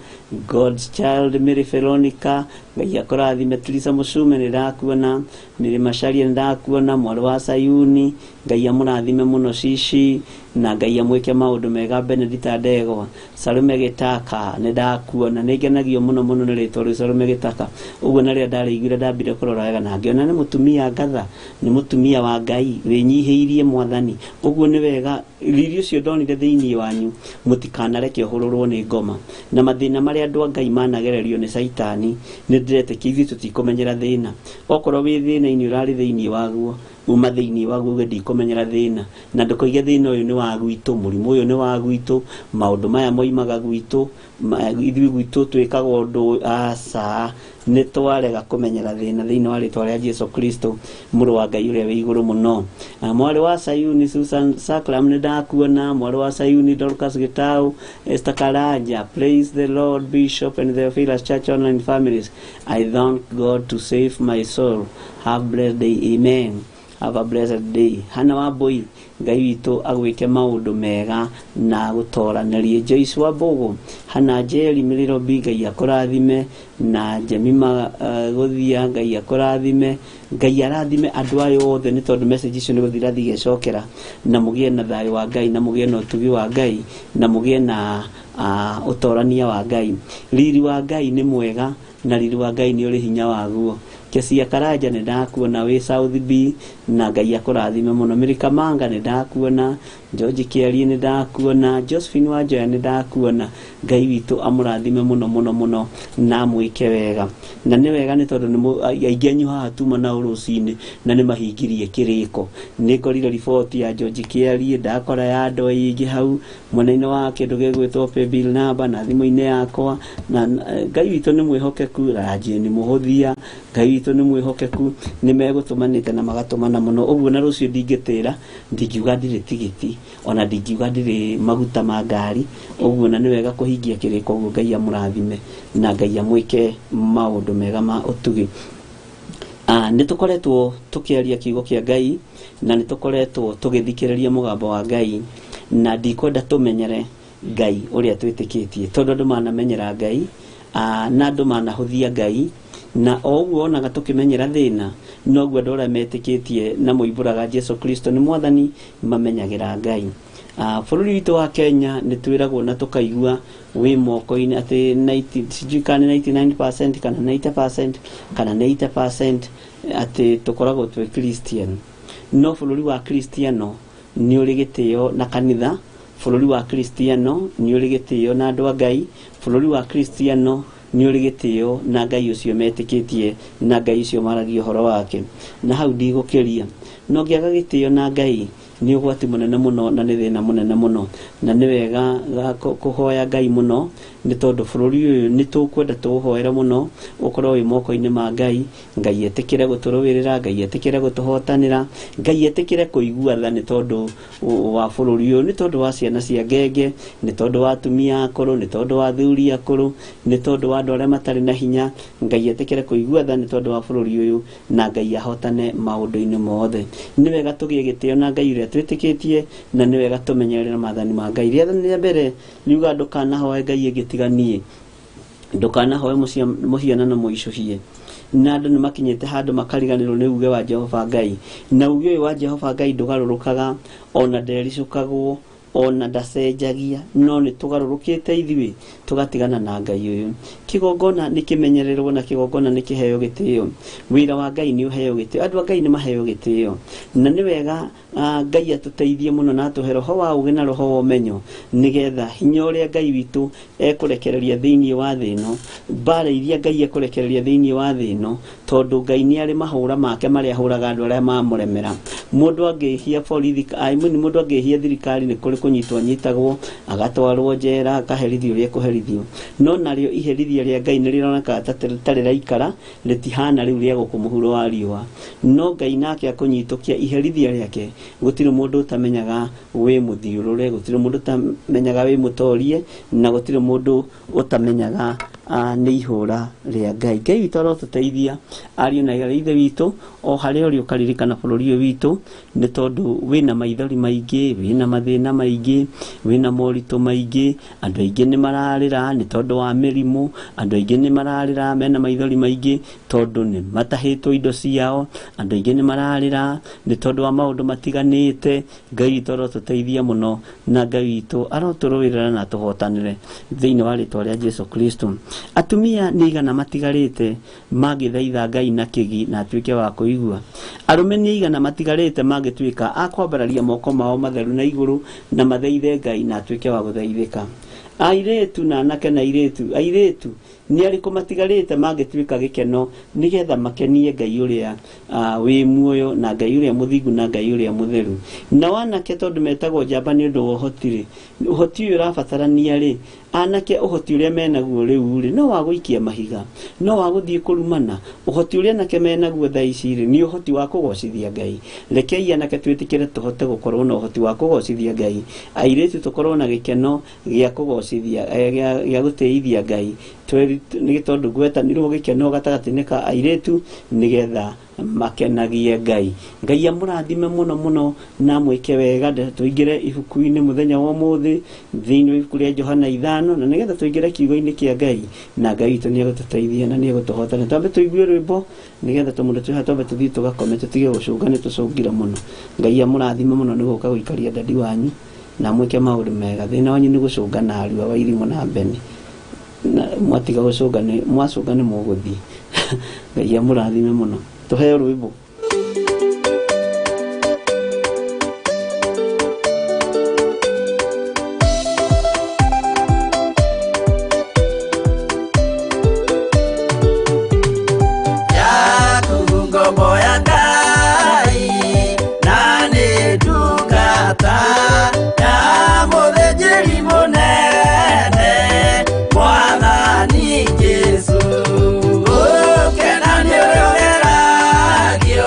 God's Child Mary Veronica, Ngai akũrathime. Teresa Musume nĩ ndakuona, Mary Macharia nĩ ndakuona, mwarĩ wa Sayuni, Ngai amũrathime mũno Cici, na Ngai amwĩke maũndũ mega. Benedita Ndegwa, Salome Gĩtaka nĩ ndakuona, nĩ ngenagio mũno mũno nĩ rĩtwa rĩu Salome Gĩtaka. Ũguo na rĩrĩa ndarĩiguire ndambire kũrora wega na ngĩona nĩ mũtumia ngatha, nĩ mũtumia wa Ngai wĩnyihĩirie Mwathani. Ũguo nĩ wega riri ũcio ndonire thĩinĩ wanyu mũtikanareke ũhũrũrwo nĩ ngoma na mathĩna marĩa andũ a Ngai managererio nĩ Saitani. Nĩ ndĩretĩkia ithuĩ tũtikũmenyera thĩna. Okorwo wĩ thĩna-inĩ ũrarĩ thĩinĩ waguo, uma thĩinĩ waguo gĩthiĩ kũmenyera thĩna, na ndũkoige thĩna ũyũ nĩ wa gwitũ, mũrimũ ũyũ nĩ wa gwitũ, maũndũ maya moimaga gwitũ, ithuĩ gwitũ twĩkaga ũndũ. Aca, nĩ twarega kũmenyera thĩna thĩinĩ wa rĩtwa rĩa Jesu Kristo, mũrũ wa Ngai ũrĩa wĩ igũrũ mũno. Mwarĩ wa Sayuni Susan Saklam nĩ ndakuona, mwarĩ wa Sayuni Dorcas Gitau, Esther Karanja. Praise the Lord, Bishop and the Theophilus Church Online families. I thank God to save my soul. Have a blessed day. Amen. Have a blessed day. Hana Wambui, Ngai witũ agwĩke maũndũ mega na gũtoranĩrie. Joyce Wambogo, Hana Njeri Mĩrĩro Bi, Ngai akũrathime. Na Jemima Gũthia, Ngai akũrathime. Ngai arathime andũ aya othe nĩ tondũ message icio nĩ gũthira thigecokera, na mũgĩe na thayũ wa Ngai, na mũgĩe na ũtugi wa Ngai, na mũgĩe na ũtorania wa Ngai. Riri wa Ngai nĩ mwega na riri wa Ngai nĩ ũrĩ hinya waguo. Kesia Karanja nĩ ndakuona wĩ South B, na Ngai akũrathime mũno. Mirika Manga nĩ ndakuona, George Kĩarie nĩ ndakuona, Josephine Wanjoya nĩ ndakuona. Ngai witũ amũrathime mũno mũno mũno na mwĩke wega. Na nĩ wega nĩ tondũ aingĩ anyu haha tuma na rũcinĩ na nĩ mahingirie kĩrĩko. Nĩ ngorire riboti ya George Kĩarie, ndakora ya andũ aingĩ hau mwena-inĩ wa kĩndũ gĩgwĩtwo paybill number na thimũ-inĩ yakwa. Na Ngai witũ nĩ mwĩhokeku, Ranjĩ nĩ mũhũthia, Ngai witũ nĩ mwĩhokeku, nĩ megũtũmanĩte na magatũmana mũno. Ũguo na rũciũ ndingĩtĩra, ndingiuga ndirĩ tigiti, ona ndingiuga ndirĩ maguta ma ngari. Ũguo na nĩ wega kũhingia kĩrĩko. Ũguo Ngai amũrathime na Ngai amwĩke maũndũ mega ma ũtugi. Nĩ tũkoretwo tũkĩaria kiugo kĩa Ngai na nĩ tũkoretwo tũgĩthikĩrĩria mũgambo wa Ngai, na ndikwenda tũmenyere Ngai ũrĩa twĩtĩkĩtie, tondũ andũ manamenyera Ngai na andũ manahũthia Ngai, na o ũguo onaga tũkĩmenyera thĩna, noguo andũ arĩa metĩkĩtie na mũimbũraga Jesu Kristo nĩ Mwathani mamenyagĩra Ngai. Bũrũri witũ wa Kenya nĩ twĩragwo na tũkaigua wĩ moko-inĩ atĩ sijui kana 99% kana 90% kana 80% atĩ tũkoragwo twĩ Christian. No bũrũri wa Kristiano nĩ ũrĩ gĩtĩo na kanitha, bũrũri wa Kristiano nĩ ũrĩ gĩtĩo na andũ a Ngai, bũrũri wa Kristiano nĩ ũrĩ gĩtĩo na Ngai ũcio metĩkĩtie na Ngai ũcio maragia ũhoro wake. Na hau ndigũkĩria, no ngĩaga gĩtĩo na Ngai nĩ ũgwati mũnene mũno na nĩ thĩna mũnene mũno, na nĩ wega kũhoya Ngai mũno, nĩ tondũ bũrũri ũyũ nĩ tũkwenda tũũhoere mũno ũkorwo wĩ moko-inĩ ma Ngai. Ngai etĩkĩre gũtũrũĩrĩra, Ngai etĩkĩre gũtũhotanĩra, Ngai etĩkĩre kũigua tha nĩ tondũ wa bũrũri ũyũ, nĩ tondũ wa ciana cia ngenge, nĩ tondũ wa atumia akũrũ, nĩ tondũ wa athuri akũrũ, nĩ tondũ wa andũ arĩa matarĩ na hinya. Ngai etĩkĩre kũigua tha nĩ tondũ wa bũrũri ũyũ, na Ngai ahotane maũndũ-inĩ mothe. Nĩ wega tũgĩe gĩtĩo na Ngai ũrĩa twĩtĩkĩtie, na nĩ wega tũmenyerere maathani ma Ngai. Rĩathani rĩa mbere riuga ndũkanahoe Ngai ĩngĩtiganie, ndũkanahoe mũhianano mũicũhie. Na andũ nĩ makinyĩte handũ makariganĩrwo nĩ uge wa Jehova Ngai, na uge ũyũ wa Jehova Ngai ndũgarũrũkaga, ona ndericũkagwo, ona ndacenjagia, no nĩ tũgarũrũkĩte ithuĩ tũgatigana na Ngai ũyũ. Kĩgongona nĩ kĩmenyererwo na kĩgongona nĩ kĩheo gĩtĩo. Wĩra wa Ngai nĩ ũheo gĩtĩo, andũ a Ngai nĩ maheo gĩtĩo, na nĩ wega Ngai atũteithie mũno na atũhe roho wa ũgĩ na roho wa ũmenyo, nĩgetha hinya ũrĩa Ngai witũ ekũrekereria thĩinĩ wa thĩ ĩno, mbara iria Ngai ekũrekereria thĩinĩ wa thĩ ĩno, tondũ Ngai nĩ arĩ mahũra make marĩa ahũraga andũ arĩa mamũremera. mundu angihia borithi ni mundu angihia thirikari ni kuri kunyitwo nyitagwo agatwarwo njera akaherithio ria kuherithio no nario iherithia ria Ngai ni rironeka tari raikara ritihana riu ria gukumuhuro wa riwa no Ngai nake akunyitokia iherithia riake gutire mundu utamenyaga we muthiurure gutire mundu utamenyaga we mutorie na gutire mundu utamenyaga ni ihura ria Ngai. Ngai witũ arotuteithia ariũ na ithe witũ o harĩa ũrĩ ũkaririkana bũrũri ũyũ witũ nĩ tondũ wĩna maithori maingĩ, wĩna mathĩna maingĩ, wĩna moritũ maingĩ, andũ aingĩ nĩ mararĩra nĩ tondũ wa mĩrimũ, andũ aingĩ nĩ mararĩra mena maithori maingĩ tondũ nĩ matahĩtwo indo ciao, andũ aingĩ nĩ mararĩra nĩ tondũ wa maũndũ matiganĩte. Ngai witũ arotuteithia mũno na Ngai witũ arotũrũĩrĩra na tũhotanĩre thĩinĩ wa rĩtwa rĩa Jesu Kristo. Atumia nĩ igana matigarĩte mangĩthaitha Ngai na kĩgi na atuĩke wa kũigua. Arũme nĩ igana matigarĩte mangĩtuĩka a kwambararia moko mao matheru na igũrũ na mathaithe Ngai na atuĩke wa gũthaithĩka. Airĩtu na anake na airĩtu nĩ arĩkũ matigarĩte mangĩtuĩka gĩkeno nĩgetha makenie Ngai ũrĩa wĩ muoyo na Ngai ũrĩa mũthingu na Ngai ũrĩa mũtheru. Na wanake tondũ metagwo njamba nĩ ũndũ wa ũhoti-rĩ, ũhoti ũyũ ũrabatarania-rĩ, anake ũhoti ũrĩa menaguo rĩu-rĩ no wa gũikia mahiga, no wa gũthiĩ kũrumana. Ũhoti ũrĩa anake menaguo thaa ici-rĩ nĩ ũhoti wa kũgocithia Ngai. Rekei anake twĩtĩkĩre tũhote gũkorwo na ũhoti wa kũgocithia Ngai, airĩtu tũkorwo na gĩkeno gĩa kũgocithia gĩa gũtĩithia Ngai nĩ tondũ ngwetanĩrwo gĩkeno gatagatĩ-inĩ ka airĩtu nĩgetha makenagie Ngai. Ngai amũrathime mũno mũno na mwĩke wega tũingĩre ibuku-inĩ mũthenya wa ũmũthĩ thĩinĩ wa ibuku rĩa Johana 5 na nĩgetha tũingĩre kiugo-inĩ kĩa Ngai na Ngai witũ nĩ egũtũteithia na nĩ egũtũhotana. Twambe tũigue rwĩmbo nĩgetha tũmũndũ twĩha twambe tũthiĩ tũgakome tũtige gũcũnga nĩ tũcũngire mũno. Ngai amũrathime mũno nĩ gũka gũikaria dadi wanyu na mwĩke maũndũ mega. Thĩna wanyu nĩ gũcũnga na ariũ a Wairimũ na Beni na mwatiga gũcũnga mwacũnga nĩ mũgũthiĩ. Ngai amũrathime mũno. Tuheo rwĩmbo. Yo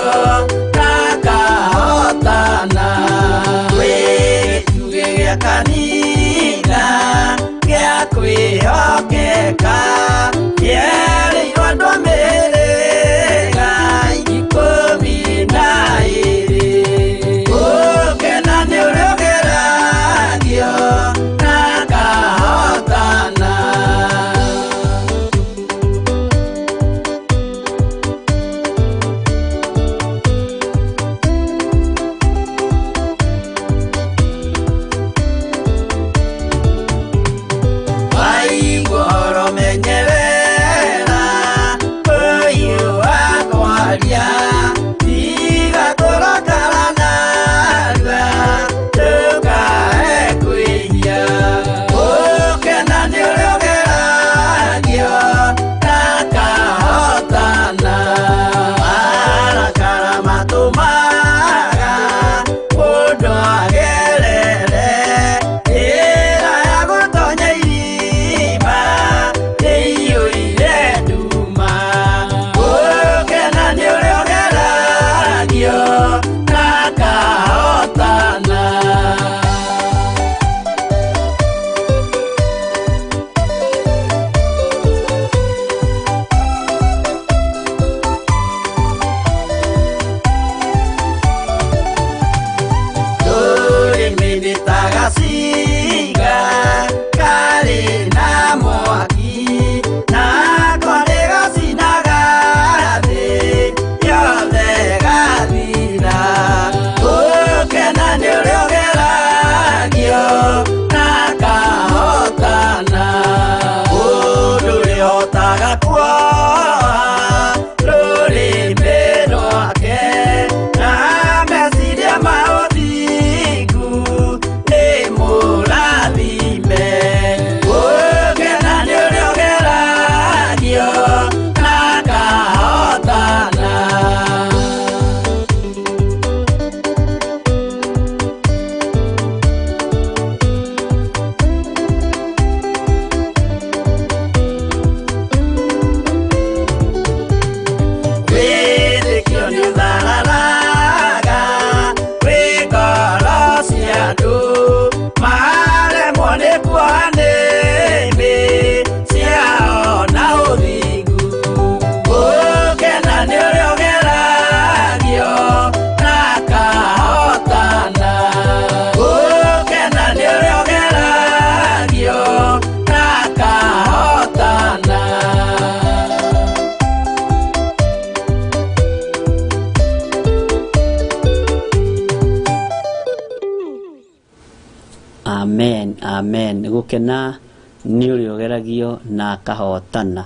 amen amen gukena ni uri ogeragio na kahotana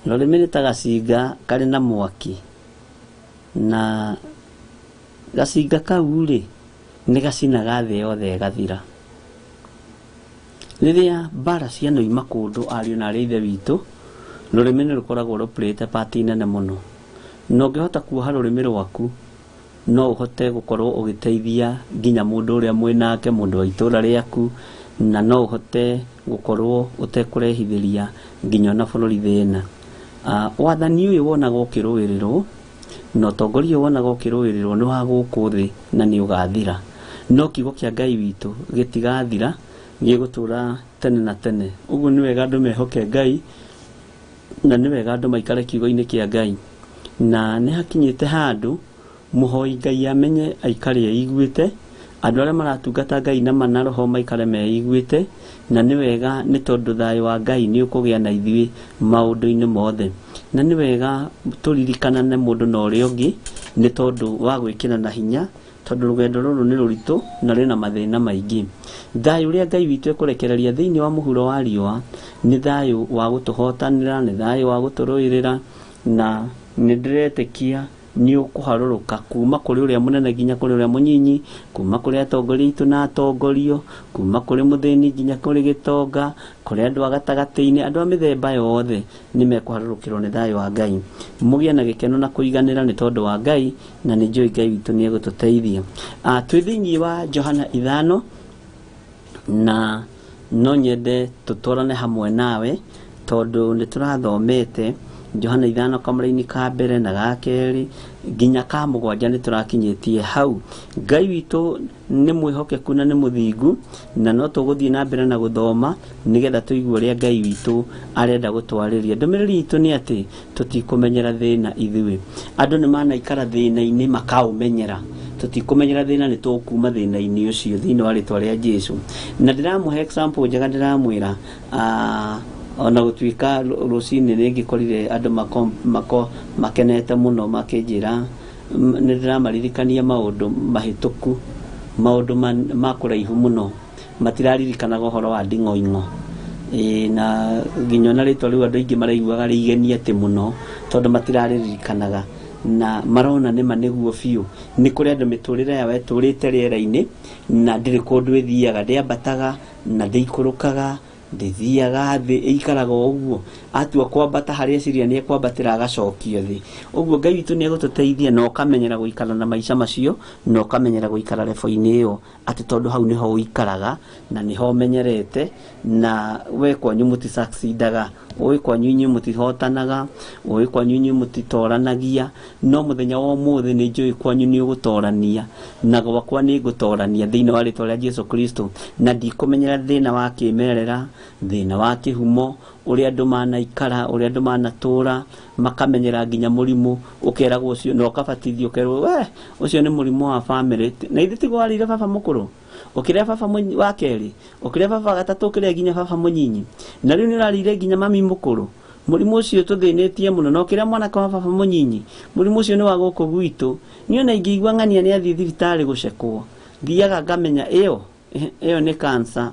rurimi ni ta gacinga kari na mwaki na gacinga kau ri ni gacinaga thĩ yothe gathira riria mbara ciano imakundu ariũ na arĩa ithe witũ rurimi ni rukoragwo rũpũrĩte part nene mũno no ngĩhota kuoha rurimi rwaku no uhote gukorwo ugiteithia nginya mundu uria mwinake mundu wa itũra rĩaku na no uhote gukorwo utekurehithiria nginya na bũrũri thĩna wathani ũyũ wonaga ũkĩrũĩrĩrwo no tongoria wonaga ũkĩrũĩrĩrwo nĩ wa gũkũ thĩ na nĩ ũgathira no kiugo kĩa Ngai witũ gĩtigathira gĩgũtũra tene na tene ũguo nĩ wega andũ mehoke Ngai na nĩ wega andũ maikare kiugo-inĩ kĩa Ngai na nĩ hakinyĩte handũ muhoi Ngai amenye aikare eiguĩte andũ arĩa maratungata Ngai na manaroho maikare meiguĩte na nĩ wega nĩ tondũ thayũ wa Ngai nĩ ũkũgĩa na ithuĩ maũndũ-inĩ mothe na nĩ wega tũririkanane mũndũ na ũrĩa ũngĩ nĩ tondũ wa gwĩkĩra na hinya tondũ rũgendo rũrũ nĩ rũritũ na rwĩna mathĩna maingĩ thayũ ũrĩa Ngai witũ ekũrekereria thĩinĩ wa mũhuro wa riũa nĩ thayũ wa gũtũhotanĩra nĩ thayũ wa gũtũrũĩrĩra na nĩ ndĩretĩkia nĩ ũkũharũrũka kuma kũrĩ ũrĩa mũnene nginya kũrĩ ũrĩa mũnyinyi kuma kũrĩ atongoria itũ na atongorio kuma kũrĩ mũthĩni nginya kũrĩ gĩtonga kũrĩ andũ a gatagatĩ-inĩ andũ a mĩthemba yothe nĩ mekũharũrũkĩrwo nĩ thayũ wa Ngai mũgĩe na gĩkeno na kũiganĩra nĩ tondũ wa Ngai na nĩ njũĩ Ngai witũ nĩ egũtũteithia twĩ thĩinĩ wa Johana 5 na no nyende tũtwarane hamwe nawe tondũ nĩ tũrathomete Johana 5 kamũra-inĩ ka mbere na ga kerĩ nginya ka mũgwanja nĩ tũrakinyĩtie hau Ngai witũ nĩ mwĩhokeku na nĩ mũthingu na no tũgũthiĩ na mbere na gũthoma nĩgetha tũigue ũrĩa Ngai witũ arenda gũtwarĩria ndũmĩrĩri itũ nĩ atĩ tũtikũmenyera thĩna ithuĩ andũ nĩ manaikara thĩna-inĩ makaũmenyera tũtikũmenyera thĩna nĩ tũkuma thĩna-inĩ ũcio thĩinĩ wa rĩtwa rĩa Jesũ na ndĩramũhe example njega ndĩramwĩra ona gũtuĩka rũcinĩ nĩngĩkorire andũ makenete mũno makĩnjĩra nĩ ndĩramaririkania maũndũ mahĩtũku maũndũ ma kũraihu mũno matiraririkanaga ũhoro wa nding'oing'o na nginya na rĩtwa rĩu andũ aingĩ maraiguaga rĩigeni atĩ mũno tondũ matiraririkanaga na marona nĩma nĩguo biũ nĩ kũrĩ andũ mĩtũrĩre yao ĩtũrĩte rĩera-inĩ na ndĩrĩ kũndũ ĩthiaga ndĩambataga na ndĩikũrũkaga ndĩthiaga thĩ ĩikaraga ũguo atua kwambata harĩa ciria nĩ ekwambatĩra agacokio thĩ ũguo Ngai witũ nĩ egũtũteithia na ũkamenyera gũikara na maica macio na ũkamenyera gũikara rebo-inĩ ĩyo atĩ tondũ hau nĩho ũikaraga na nĩho ũmenyerete na we kwanyu mũti-succeedaga ũĩ kwanyu inyuĩ mũtihotanaga ũĩ kwanyu inyuĩ mũtitoranagia no mũthenya wa ũmũthĩ nĩ njũĩ kwanyu nĩ ũgũtorania na gwakwa nĩ ngũtorania thĩinĩ wa rĩtwa rĩa Jesũ Kristo na ndikũmenyera thĩna wa kĩmerera thĩna wa kĩhumo ũrĩa andũ manaikara ũrĩa andũ manatũra makamenyera nginya mũrimũ ũkeragwo ũcio na ũkabatithio ũkerwo we ũcio nĩ mũrimũ wa family na ithe tigo warĩire baba mũkũrũ ũkĩrĩa baba wa kerĩ ũkĩrĩa baba gatatũ ũkĩrĩa nginya baba mũnyinyi na rĩu nĩ ũrarĩire nginya mami mũkũrũ mũrimũ ũcio tũthĩnĩtie mũno na ũkĩrĩa mwanake wa baba mũnyinyi mũrimũ ũcio nĩ wa gũkũ gwitũ niĩ ona ingĩigua ng'ania nĩ athiĩ thibitarĩ gũcekwo thiaga ngamenya ĩyo nĩ cancer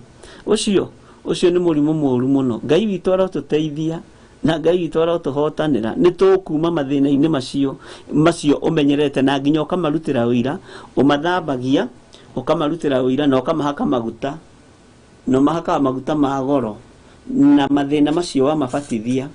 ũcio nĩ mũrimũ mũru mũno Ngai witũ arotũteithia na Ngai witũ arotũhotanĩra nĩ tũkuma mathĩna-inĩ macio ũmenyerete na nginya ũkamarutĩra ũira ũmathambagia ũkamarutĩra ũira na ũkamahaka maguta na mahakaga maguta ma goro na mathĩna macio wamabatithia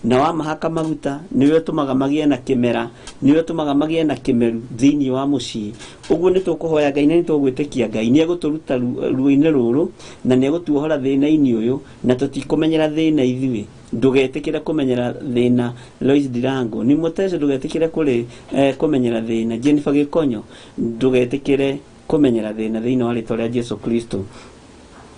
na wamahaka maguta nĩwe ũtũmaga magĩe na kĩmera nĩwe ũtũmaga magĩe na kĩmeru thĩinĩ wa mũciĩ ũguo nĩ tũkũhoya Ngai na nĩ tũgwĩtĩkia Ngai nĩ egũtũruta ruo-inĩ rũrũ na nĩ egũtuohora thĩna-inĩ ũyũ na tũtikũmenyera thĩna ithuĩ ndũgetĩkĩre kũmenyera thĩna Lois Ndirango nĩ mũtece ndũgetĩkĩre kũmenyera thĩna Jennifer Gĩkonyo ndũgetĩkĩre kũmenyera thĩna thĩinĩ wa rĩtwa rĩa Jesũ Kristo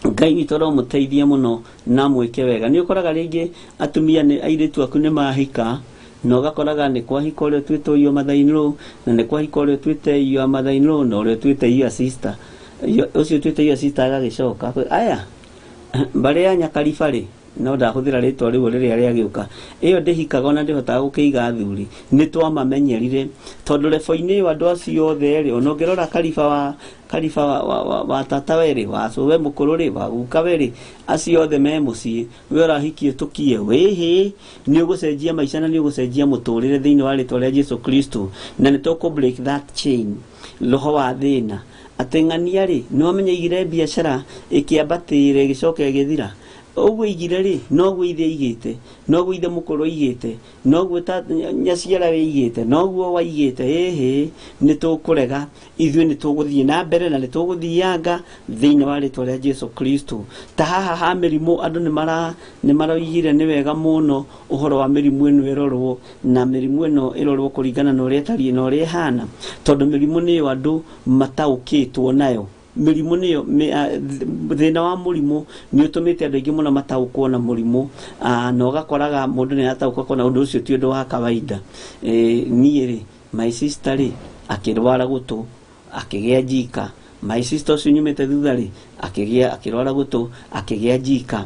Ngai witũ aromũteithia mũno na mwĩke wega nĩ ũkoraga rĩngĩ atumia airĩtu aku nĩ mahika na ũgakoraga nĩ kwahika ũrĩa ũtuĩte ũyũ mathainĩ rũu na nĩ kwahika ũrĩa ũtuĩte iyo mathainĩ rũu na ũrĩa ũtuĩte iyo sister ũcio ũtuĩte iyo sister agagĩcoka aya mbarĩ ya nyakariba rĩ no ndahuthira ritwa riu riria riagiuka iyo ndihikaga na ndihotaga gukiiga thuri ni twamamenyerire tondu lebo-ini andu acio othe ri onongerora kalifa wa tata weri wa suwe mukururi wa guka weri acio othe me mucii we urahikie tukie wihi ni ugucenjia maica na ni ugucenjia muturire thiini wa ritwa ria Jesu Kristo na ni tuku break that chain roho wa thina ateng'ania ri no amenyigire biashara ikiambatire gicoke githira ogwo igire ri no gwo ithe igite no gwo ithe mukuru igite no gwo ta nyaciara we igite no gwo wa igite ehe ni tukurega ithuĩ ni tuguthie na mbere na ni tuguthianga thiini wa ritwa ria Jesu Kristo ta haha ha mirimu andu ni maroigire ni wega muno uhoro wa mirimu ino irorwo na mirimu ino irorwo kuringana na uria tari na uria hana tondu mirimu ni andu mataukitwo nayo mirimu niyo thina wa murimu ni utumite andu aingi muno mataukwo na murimu na ugakoraga mundu ni ataukwo na undu ucio ti undu wa kawaida nie ri my sister ri akirwara gutu akigia njika my sister ucio nyumite thutha ri akirwara gutu akigia njika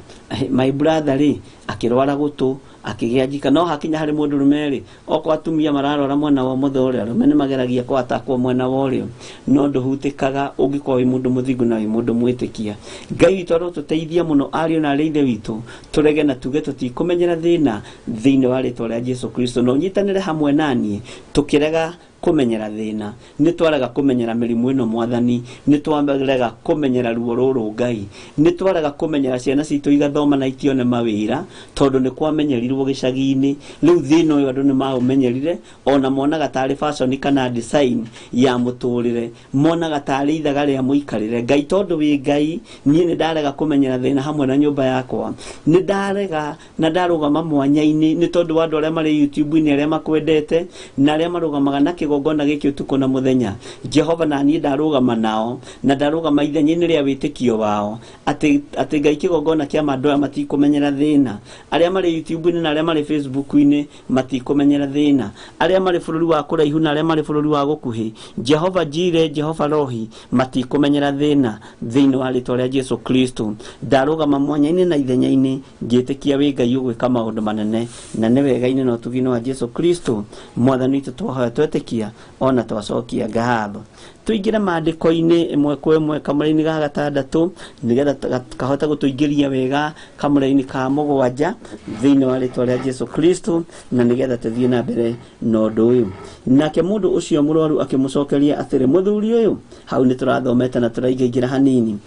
my brother ri akirwara gutu akigia njika no hakinya hari mundu rumeri oko atumia mararora mwena wa muthore arume ni mageragia kwa atakwo mwena wa urio no nduhutikaga ungikoi mundu muthingu na mundu mwitikia Ngai witu arotuteithia muno ario na arithe witu turege na tuge tutikumenyera thina thiini wa ritwa ria Jesu Kristo no nyitanire hamwe nani tukirega kumenyera thina ni twarega kumenyera mirimu ino mwathani ni twamberega kumenyera ruo ruru Ngai ni twarega kumenyera ciana citu igathoma na itione mawira tondu ni kwamenyerirwo gicagi-ini riu thina uyu andu ni maumenyerire ona monaga tari fashion kana design ya muturire monaga tari ithaga ria muikarire Ngai tondu wi Ngai nie ni ndarega kumenyera thina hamwe na nyumba yakwa ni ndarega na ndarugama mwanya-ini ni tondu andu aria mari YouTube-ini aria makwendete na aria marugamaga na gongona giki utuko na muthenya Jehova na ni ndarugama nao na ndarugama ithenya-ini ria witikio wao ati Ngai kigongona kia mandu matikumenyera thina aria mari YouTube-ini na aria mari Facebook-ini matikumenyera thina aria mari bururi wa kuraihu na aria mari bururi wa gukuhi Jehova Jire Jehova Rohi matikumenyera thina thiini wa ritwa ria Jesu Kristo ndarugama mwanya-ini na ithenya-ini ngitikia wi Ngai ugwika maundu manene na ni wega-ini no tugino wa Jesu Kristo mwathani witu twahoya twetikia ona twacokia ngatho tuingire maandiko-ini imwe kwa imwe kamuri-ini ga gatandatu nigetha kahota gutuingiria wega kamuri-ini ka mugwanja thiini wa ritwa ria Jesu Kristo na nigetha tuthie na mbere no ndu uyu nake mundu ucio murwaru akimucokeria atiri muthuri uyu hau ni turathomete na turaingira hanini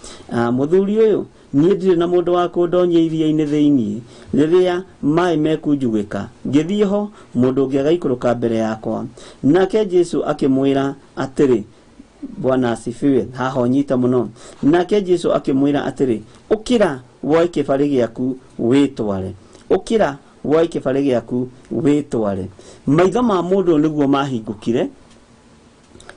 muthuri uyu nie ndire na mundu wa kundonyia iria-ini thiini riria mai mekunjugika ngithie ho mundu ungi agaikuruka mbere yakwa nake Jesu akimwira atiri Bwana asifiwe haho nyita muno nake Jesu akimwira atiri ukira woe kibari giaku witware ukira woe kibari giaku witware maitho ma mundu niguo mahingukire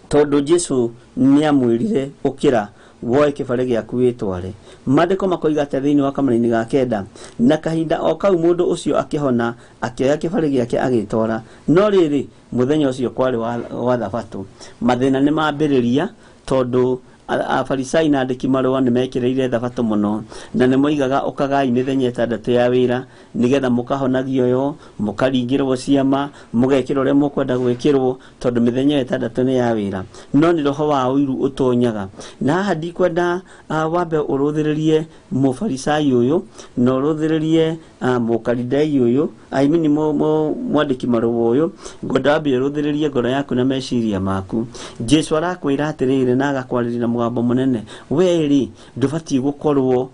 tondu Jesu ni amwirire ukira woe kibari giaku witware maandiko makoiga ati thiini wa kamuri-ini ga kenda na kahinda o kau mundu ucio akihona akioya kibari giake agitwara no riri muthenya ucio kwari wa thabato mathina ni mambiriria tondu Afarisai na andiki marua ni mekireire thabato muno na ni moigaga ukagai mithenya itandatu ya wira nigetha mukahonagio yo mukaringirwo ciama mugekirwo ria mukwenda gwikirwo tondu mithenya itandatu ni ya wira no ni roho wa uiru utonyaga na haha ndikwenda wambe uruthiririe mufarisai uyu na uruthiririe mukaridai uyu aimini mwandiki marua uyu ngwenda wambe uruthiririe ngoro yaku na meciria maku Jesu arakwira atiriri na agakwarĩria mugambo munene weri ndubati gukorwo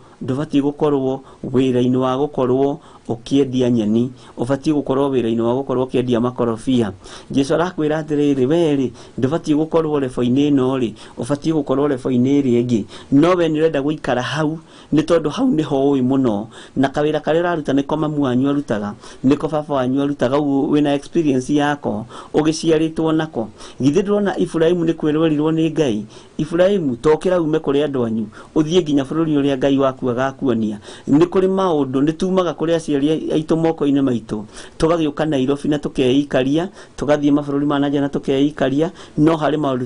wira-ini wa gukorwo ukiendia nyeni ubati gukorwo wira-ini wa gukorwo ukiendia makorobia Jesu arakwira atiriri weri ndubati gukorwo lebo-ini ino ri ubati gukorwo lebo-ini iri ingi no we ni renda guikara hau ni tondu hau ni ho ui muno na kawira karia uraruta niko mamu wanyu arutaga niko baba wanyu arutaga wina experience yako ugiciaritwo nako githi ndurona Ibrahimu ni kwirwerirwo ni Ngai Ibrahimu tokira ume kuri andu anyu uthie nginya bururi uria Ngai waku gakua gakuonia nĩ kũrĩ maũndũ nĩ tumaga kũrĩ aciari aitũ moko-inĩ maitũ tũgagĩũka Nairobi na tũkeikaria tũgathiĩ mabũrũri ma nanja na tũkeikaria no harĩ maũndũ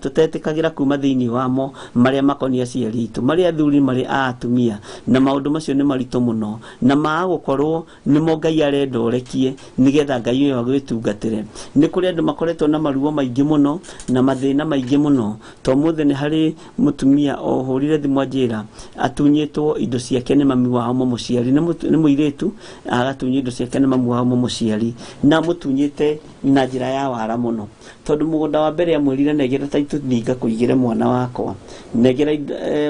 tũtetĩkagĩra kuma thĩinĩ wamo marĩa makonia aciari aitũ marĩ athuri marĩ atumia na maũndũ macio nĩ maritũ mũno na magũkorwo nĩmo Ngai arenda ũrekie nĩgetha Ngai ũyũ agwĩtungatĩre nĩ kũrĩ andũ makoretwo na maruo maingĩ mũno na mathĩna maingĩ mũno to mũthĩ nĩ harĩ mũtumia ohũrire thimũ anjĩra atunyĩtwo indo ciake nĩ mami wao mũciari nĩ mũirĩtu agatunywo indo ciake nĩ mami wao mũciari na mũtunyĩte na njĩra ya wara mũno tondũ mũgũnda wa mbere amwĩrire negera taitũ ninga kũigĩre mwana wakwa negera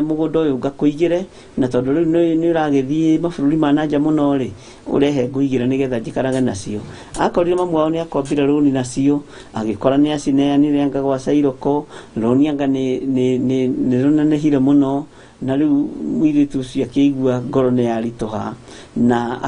mũgũnda ũyũ ngakũigĩre na tondũ rĩu nĩ ũragĩthiĩ mabũrũri ma nanja mũno rĩ ũrehe ngũigĩre nĩgetha njikarage nacio akorire mami wao nĩ akombire rũni nacio agĩkora nĩ acineanire anga gwa Cairoko rũni anga nĩ rũnenehire mũno na rĩu mũirĩtu ũcio akĩigua ngoro nĩ yaritũha na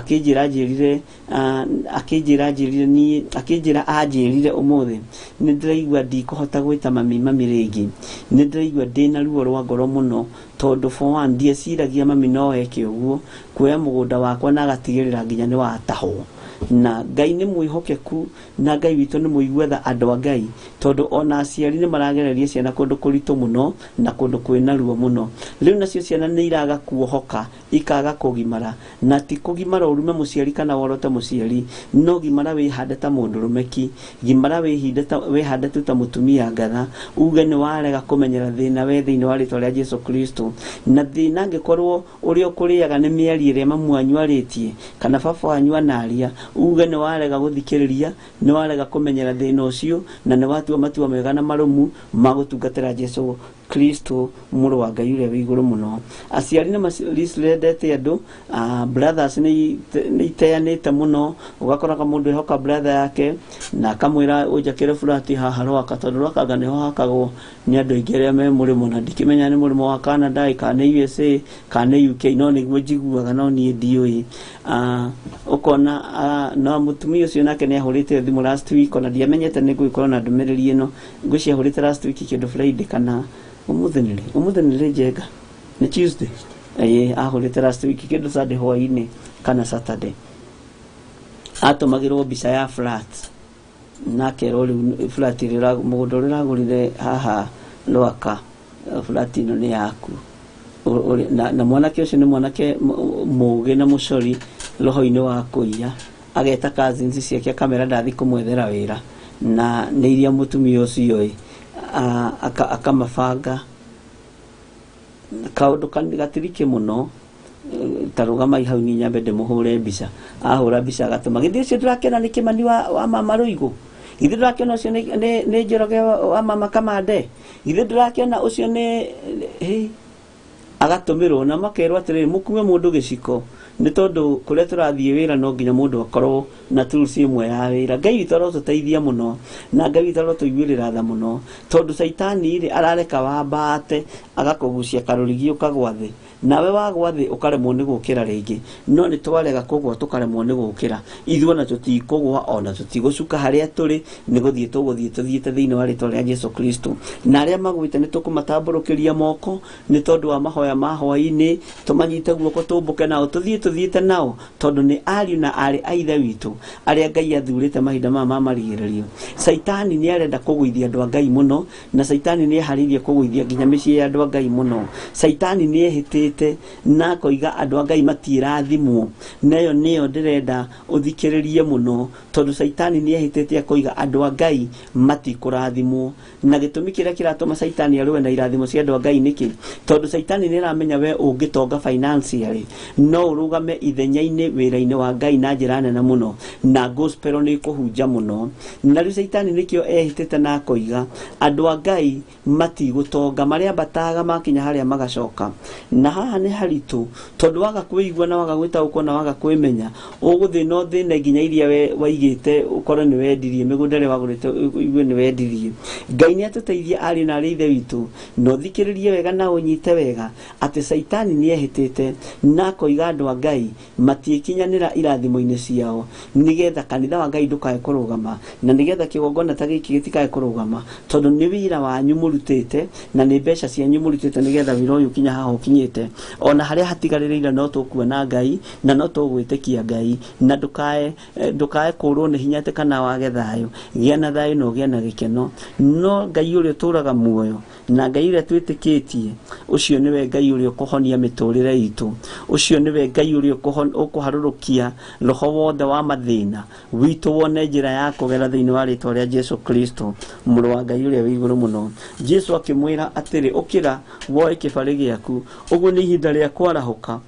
akĩnjĩra anjĩrire ũmũthĩ nĩ ndĩraigua ndikũhota gwĩta mami rĩngĩ nĩ ndĩraigua ndĩna ruo rwa ngoro mũno tondũ for one ndieciragia mami no eke ũguo kuoya mũgũnda wakwa na agatigĩrĩra nginya nĩ watahwo na Ngai nĩ mwĩhokeku na Ngai witũ nĩ mũigwetha andũ a Ngai tondũ ona aciari nĩ maragereria ciana kũndũ kũritũ mũno na kũndũ kwĩna ruo mũno rĩu nacio ciana nĩ iraga kuohoka ikaga kũgimara na ti kũgimara ũrume mũciari kana worote mũciari no gimara wĩhande ta mũndũrũme ki gimara wĩhande tu ta mũtumia ngatha uge nĩ warega kũmenyera thĩna we thĩinĩ wa rĩtwa rĩa Jesu Kristo na thĩna angĩkorwo ũrĩa ũkũrĩaga nĩ mĩario ĩrĩa mamu wanyu arĩtie kana baba wanyu anaria uge nĩ warega gũthikĩrĩria nĩ warega kũmenyera thĩna ũcio na nĩ watua matua mega na marũmu ma gũtungatĩra Jesu Kristo mũrũ wa Ngai ũrĩa wĩ igũrũ mũno aciari nĩ maciendete andũ brothers nĩ iteanĩte mũno ũgakoraga mũndũ ehoka brother yake na akamwĩra ũnjakĩre furati haha rwaka tondũ rwaka nĩho hakagwo nĩ andũ aingĩ arĩa me mũrĩmo na ndikĩmenya nĩ mũrĩmo wa Canada kana USA kana UK no nĩguo njiguaga no niĩ ndiũĩ ũkona na mũtumia ũcio nake nĩ ahũrĩte thimũ last week ona ndiamenyete nĩ ngũgĩkorwo na ndũmĩrĩri ĩno ngwĩciria ahũrĩte last week kĩndũ Friday kana ũmũthĩ nĩ njenga nĩ Tuesday ahũrĩte last week kĩndũ Sunday hwai-ni kana Saturday atũmagĩrwo mbica ya flat nakerwo rĩu flat mũgũnda ũrĩa ũragũrire haha Rwaka flat ĩno nĩ yaku na mwanake ũcio nĩ mwanake mũũgĩ na mũcori roho-inĩ wa kũiya ageta cousins ciake akamera ndathi kũmwethera wĩra na nĩ iria mũtumia ũcio akamabanga kaũndũ gatirike mũno tarũgama hau ni nyambe ndĩmũhũre mbica ahũra mbica agatũma githĩ ũcio ndĩrakĩona nĩ Kĩmani wa mama Rũigũ githĩ ndĩrakĩona ũcio nĩ Njoroge wa mama Kamande githĩ ndĩrakĩona ũcio nĩ agatũmĩrwo na makerwo atĩrĩrĩ mũkuue mũndũ gĩciko nĩ tondũ kũrĩa tũrathiĩ wĩra no nginya mũndũ akorwo na tools ĩmwe ya wĩra Ngai witũ arotũteithia mũno na Ngai witũ arotũiguĩrĩra tha mũno tondũ Saitani rĩ arareka wambate agakũgucia karũrigi ũkagwa thĩ nawe wagwa thĩ ũkaremwo nĩ gũkĩra rĩngĩ no nĩ twarega kũgwa tũkaremwo nĩ gũkĩra ithuĩ na tũtikũgwa ona tũtigũcuka harĩa tũrĩ nĩ gũthiĩ tũthiĩte thĩinĩ wa rĩtwa rĩa Jesu Kristo na arĩa magwĩte nĩ tũkũmatambũrũkĩria moko nĩ tondũ wa mahoya ma hwai-inĩ tũmanyite guoko tũmbũke nao tũthiĩte nao tondũ nĩ ariũ na arĩ a ithe witũ arĩa Ngai athurĩte mahinda ma marigĩrĩrio Saitani nĩ arenda kũgũithia andũ a Ngai mũno na Saitani nĩ eharĩirie kũgũithia nginya mĩciĩ ya andũ a Ngai mũno Saitani nĩ ehĩtĩte na koiga andũ a Ngai matirathimwo nayo nĩyo ndĩrenda ũthikĩrĩrie mũno tondũ Saitani nĩ ehĩtĩte akoiga andũ a Ngai matikũrathimwo na gĩtũmi kĩrĩa kĩratũma Saitani arũe na irathimo cia andũ a Ngai nĩkĩ tondũ Saitani nĩ aramenya we ũngĩtonga financially no ũrũgame ithenya-inĩ wĩra-inĩ wa Ngai na njĩra nene mũno na gospel nĩ kũhunja mũno na rĩu Saitani nĩkĩo ehĩtĩte na koiga andũ a Ngai matigũtonga marĩa bataga makinya harĩa magacoka na haha nĩ haritũ tondũ waga kwĩigua na waga gwĩtaũkwo na waga kwĩmenya ũgũthĩna thĩna nginya iria we waigĩte ũkorwo nĩ wendirie mĩgũnda ĩrĩa wagũrĩte igue nĩ wendirie Ngai nĩ atũteithie arĩ na arĩa ithe witũ no thikĩrĩrie wega na ũnyite wega atĩ Saitani nĩ ehĩtĩte na koiga andũ a Ngai matiĩkinyanĩra irathimo-inĩ ciao nĩgetha kanitha wa Ngai ndũkae kũrũgama na nĩgetha kĩgongona ta gĩkĩ gĩtikae kũrũgama tondũ nĩ wĩra wanyu mũrutĩte na nĩ mbeca cianyu mũrutĩte nĩgetha wĩra ũyũ kinya haha ũkinyĩte ona haria hatigarĩrĩire no tũkuona Ngai na no tũgwĩtĩkia Ngai na ndukae kũrwo nĩ hinya atĩ kana wage thayũ gĩa na thayũ no gĩa na gĩkeno no Ngai ũrĩa ũtũraga muoyo na Ngai ũrĩa twĩtĩkĩtie ũcio nĩwe Ngai ũrĩa ũkũhonia mĩtũrĩre itũ ũcio nĩwe Ngai ũrĩa ũkũharũrũkia roho wothe wa mathĩna witũ wone njĩra ya kũgera thĩinĩ wa rĩĩtwa rĩa Jesũ Kristo mũrũ wa Ngai ũrĩa wĩ igũrũ mũno. Jesũ akĩmwĩra atĩrĩ ũkĩra woe kĩbarĩ gĩaku ũguo nĩ ihinda rĩa kwarahũka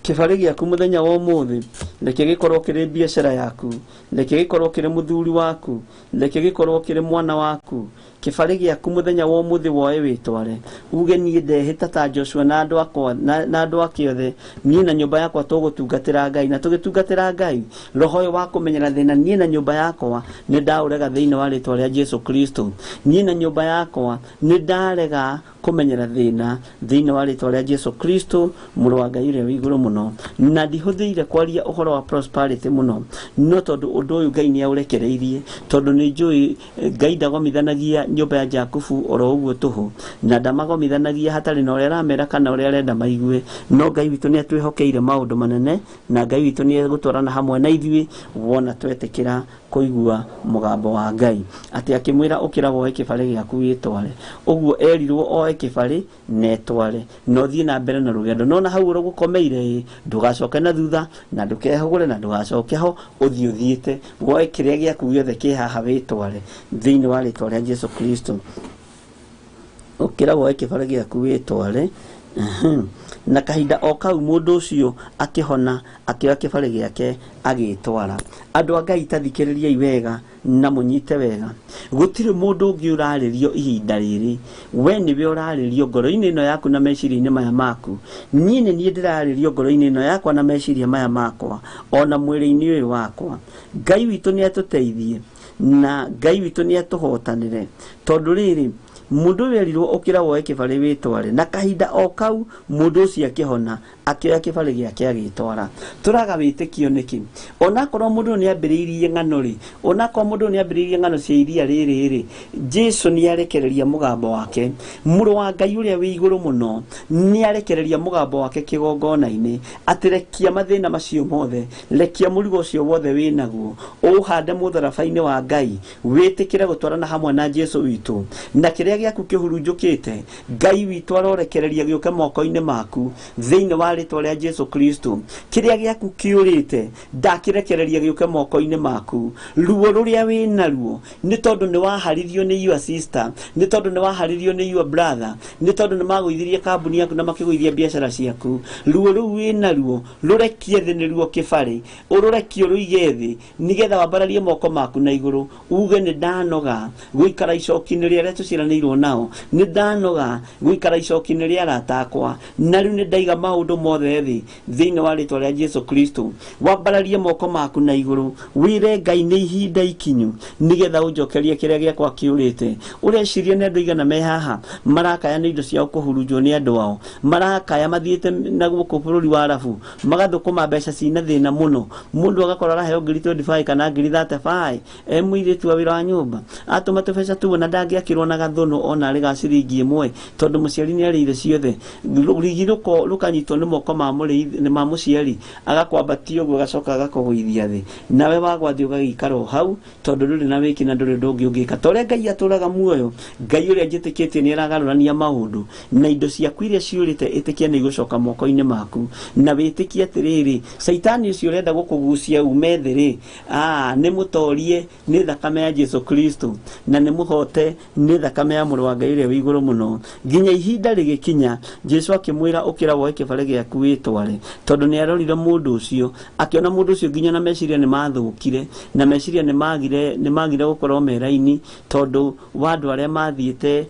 kĩbarĩ gĩaku mũthenya wa ũmũthĩ reke gĩkorwo kĩrĩ biacara yaku reke gĩkorwo kĩrĩ mũthuri waku reke gĩkorwo kĩrĩ mwana waku kĩbarĩ gĩaku mũthenya wa ũmũthĩ woe wĩtware uge niĩ ndehĩta ta Joshua na andũ akwa na andũ ake othe niĩ na nyũmba yakwa tũgũtungatĩra Ngai na tũgĩtungatĩra Ngai roho ũyũ wa kũmenyera thĩna niĩ na nyũmba yakwa nĩ ndaũrega thĩinĩ wa rĩĩtwa rĩa Jesũ Kristo niĩ na nyũmba yakwa nĩ ndarega kũmenyera thĩna thĩinĩ wa rĩĩtwa rĩa Jesũ Kristo mũrũ wa Ngai ũrĩa wĩ igũrũ mũno na ndihũthĩire kwaria ũhoro wa prosperity mũno no tondũ ũndũ ũyũ Ngai nĩ aũrekereirie tondũ nĩ njũĩ Ngai ndagomithanagia nyũmba ya Jakubu oro ũguo tũhũ na ndamagomithanagia hatarĩ na ũrĩa aramera kana ũrĩa arenda maigue no Ngai witũ nĩ atwĩhokeire maũndũ manene na Ngai witũ nĩ egũtwarana hamwe na ithuĩ wona twetĩkĩra kũigua mũgambo wa Ngai atĩ akĩmwĩra ũkĩra woe kĩbarĩ gĩaku wĩtware ũguo erirwo oe kĩbarĩ netware no thiĩ na mbere na rũgendo no na hau ũgũkomeire ndũgacoke na thutha na ndũkehũgũre na ndũgacoke ho ũthiĩ ũthiĩte woe kĩrĩa gĩaku gĩothe kĩ haha wĩtware thĩinĩ wa rĩĩtwa rĩa Jesũ Kristo ũkĩra woe kĩbarĩ gĩaku wĩtware na kahinda o kau mũndũ ũcio akĩhona akĩoya kĩbarĩ gĩake agĩtwara. Andũ a Ngai tathikĩrĩriai wega na mũnyite wega gũtirĩ mũndũ ũngĩ ũrarĩrio ihinda rĩrĩ we nĩwe ũrarĩrio ngoro-inĩ ĩno yaku na meciria-inĩ maya maku niĩ nĩ niĩ ndĩrarĩrio ngoro-inĩ ĩno yakwa na meciria maya makwa ona mwĩrĩ-inĩ ũyũ wakwa. Ngai witũ nĩ atũteithie na Ngai witũ nĩ atũhotanĩre tondũ rĩrĩ mũndũ ũyũ erirwo ũkĩra woe kĩbarĩ wĩtware na kahinda o kau mũndũ ũcio akĩhona akĩoya kĩbarĩ gĩake agĩtwara. Tũraga wĩtĩkio nĩkĩ? Onakorwo mũndũ nĩ ambĩrĩirie ng'ano rĩ onakorwo mũndũ nĩ ambĩrĩirie ng'ano cia iria rĩrĩ rĩ Jesũ nĩ arekereria mũgambo wake mũrũ wa Ngai ũrĩa wĩ igũrũ mũno nĩ arekereria mũgambo wake kĩgongona-inĩ atĩ rekia mathĩna macio mothe rekia mũrigo ũcio wothe wĩnaguo ũhande mũtharaba-inĩ wa Ngai wĩtĩkĩre gũtwarana hamwe na Jesũ witũ na kĩrĩa gĩaku kĩhurunjũkĩte Ngai witũ arorekereria gĩũke moko-inĩ maku thĩinĩ wa rĩĩtwa rĩa Jesũ Kristo. Kĩrĩa gĩaku kĩũrĩte ndakĩrekereria gĩũke moko-inĩ maku. Ruo rũrĩa wĩnaruo nĩ tondũ nĩ waharithio nĩ your sister nĩ tondũ nĩ waharithio nĩ your brother nĩ tondũ nĩ magũithirie kambuni yaku na makĩgũithia biacara ciaku. Ruo rũu wĩnaruo rũrekie thĩ nĩruo kĩbarĩ ũrũrekio rũige thĩ nĩgetha wambararie moko maku na igũrũ uge nĩ ndanoga gũikara icoki-inĩ rĩa arĩa tũciaranĩirwo nao nĩ ndanoga gũikara icoki-inĩ rĩa arata akwa na rĩu nĩ ndaiga maũndũ mothe thĩ thĩinĩ wa rĩĩtwa rĩa Jesũ Kristo. Wambararie moko maku na igũrũ wĩre Ngai nĩ ihinda ikinyu nĩgetha ũnjokerie kĩrĩa gĩakwa kĩũrĩte. Ũreciria nĩ andũ aigana me haha marakaya nĩ indo ciao kũhurunjwo nĩ andũ ao marakaya mathiĩte na gũkũ bũrũri wa Arabu magathũkũma mbeca cina thĩna mũno mũndũ agakorwo araheo ngiri 25 kana ngiri 35 mũirĩtu wa wĩra wa nyũmba atũma tũbeca tuo na ndangĩakĩrwo na gathũnũ ona arĩ ga ciringi ĩmwe tondũ mũciari nĩ arĩire ciothe rigi rũkanyitwo nĩ moko ma mũciari agakwambatia ũguo agacoka agakũgũithia thĩ nawe wagwathi ũgagĩikara o hau tondũ ndũrĩ na wĩki na ndũrĩ ndũngĩ ũngĩka. Ta ũrĩa Ngai atũraga muoyo Ngai ũrĩa njĩtĩkĩtie nĩ aragarũrania maũndũ na indo ciaku iria ciũrĩte ĩtĩkia nĩ igũcoka moko-inĩ maku na wĩtĩkie atĩrĩrĩ Saitani ũcio ũrenda gũkũgucia ume thĩ rĩ nĩ mũtorie nĩ thakame ya Jesũ Kristo na nĩ mũhote nĩ thakame ya mũrũ wa Ngai ũrĩa wĩ igũrũ mũno. Nginya ihinda rĩgĩkinya Jesũ akĩmwĩra ũkĩra woe kĩbarĩ gĩaku wĩtware tondũ nĩ arorire mũndũ ũcio akĩona mũndũ ũcio nginya na meciria nĩ mathũkire na meciria nĩ magire gũkorwo me raini tondũ wa andũ arĩa mathiĩte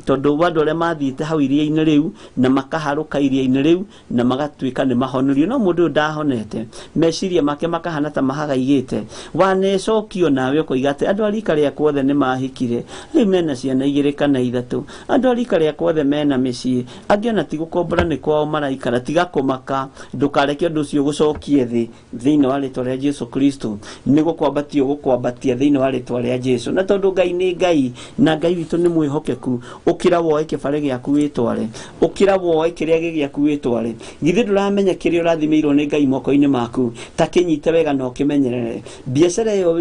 tondũ wa andũ arĩa mathiĩte hau iria-inĩ rĩu na makaharũka iria-inĩ rĩu na magatuĩka nĩ mahonorio no mũndũ ũyũ ndahonete meciria make makahana ta mahagaigĩte. Wanecokio nawe ũkoiga atĩ andũ a rika rĩakwa othe nĩ mahikire rĩu mena ciana 2 kana 3 andũ a rika rĩakwa othe mena mĩciĩ angĩ ona ti gũkombora nĩ kwao maraikara tiga kumaka ndukareke undu ucio gucokie thi thiini wa ritwa ria Jesu Kristo nigo kwambatio gukwambatia thiini wa ritwa ria Jesu na tondu Ngai ni Ngai na Ngai witu ni mwihokeku ukira woe kibare giaku witware ukira woe kiria giaku witware githi nduramenya kiria urathimirwo ni Ngai moko-ini maku ta kinyite wega no kimenyerere biacara yo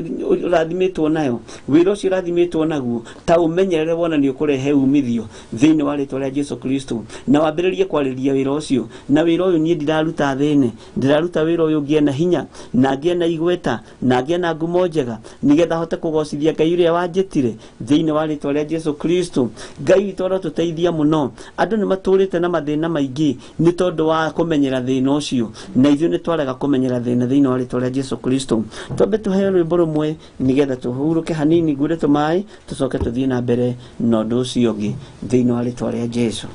urathimitwo nayo wira ucio urathimitwo naguo ta umenyerere wona ni ukurehe umithio thiini wa ritwa ria Jesu Kristo na wambiririe kwariria wira ucio na wira uyu nie ndiraruta thine ndiraruta wira uyu ngie na hinya na ngie na igweta na ngie na ngumo njega nigetha hote kugocithia Ngai uria wanjitire thiini wa ritwa ria Jesu Kristo Ngai witu arotuteithia muno andu ni maturite na mathina maingi ni tondu wa kumenyera thina ucio na ithuĩ ni twarega kumenyera thina thiini wa ritwa ria Jesu Kristo twambe tuheo rwimbo rumwe nigetha tuhuruke hanini ngure tumai tucoke tuthie na mbere na undu ucio ungi thiini wa ritwa ria Jesu.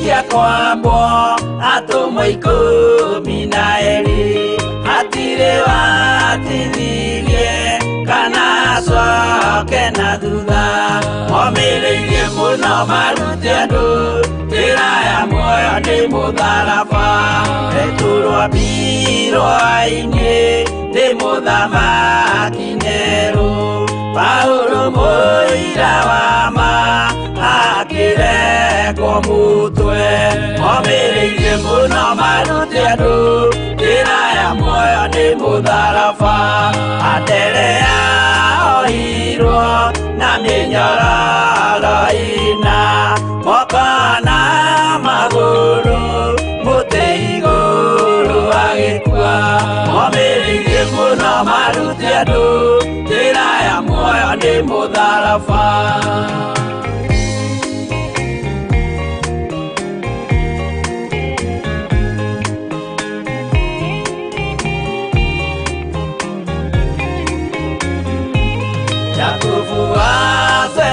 Kia kwambo atumwa 12 atire watithirie kana coke na thutha momireirie muno marute andu njira ya muoyo ni mutharaba returwo mbirwo Hwai-ni ni muthamaki neru Paulo muira wa ma akirekwo mutwe momireirie muno marute andu njira ya muoyo ni mutharaba aterea oirwo na minyororo ina moko na maguru muti iguru agikua momireirie muno marute andu njira ya muoyo ni mutharaba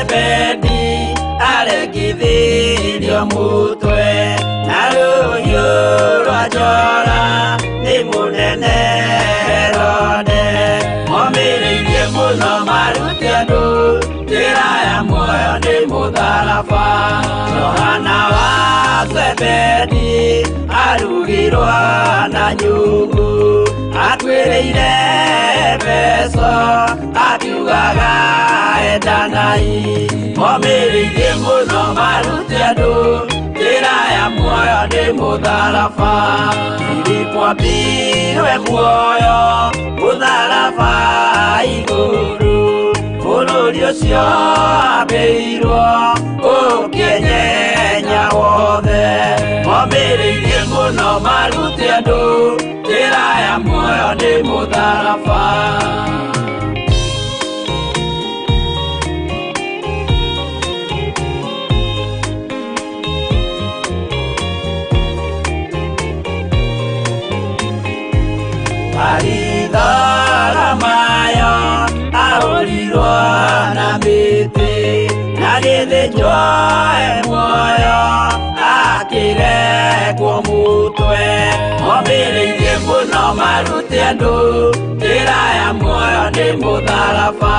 Bedi ale Githiri mutwe na ruyu rwa Johana ni munene Herode momireirie muno marute andu njira ya muoyo ni mutharaba Johana wa Zebedi arugirwo na nyungu atwireire beso akiugaga endanai momireirie muno marute andu njira ya muoyo ni mutharaba Filipo ambirwe muoyo mutharaba iguru bururi ucio ambirwo ukinyenya wothe momireirie muno marute andu njira ya muoyo ni mutharaba Aridara mayo aurirwo na miti na githĩnjwo muoyo akirekwo mutwe momireirie muno marute andu njira ya muoyo ni mutharaba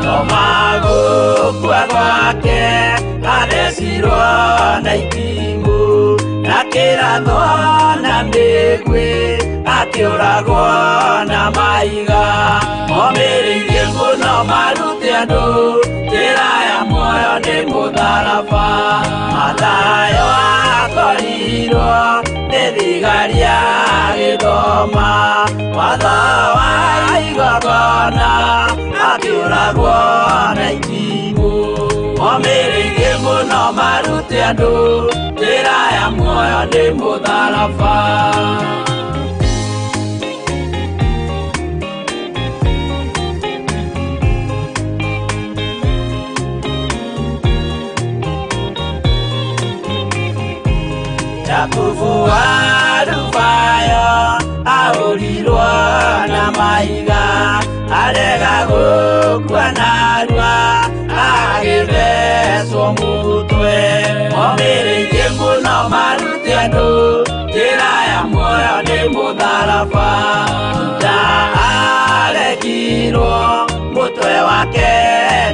tomagukua gwake athecirwo na itimũ na kĩratho na mĩgwĩ akiuragwo na maiga momireirie muno marute andu njira ya muoyo ni mutharaba Mathayo akorirwo ni thigari agithoma watho wa igongona akiuragwo na itimũ momireirie muno marute andu njira ya muoyo ni mutharaba Yakubu warubayo aurirwo na maiga arega gukua narua agithecwo mutwe momireirie muno marute andũ njĩra ya muoyo nĩ mũtharaba. Juda arekirwo mũtwe wake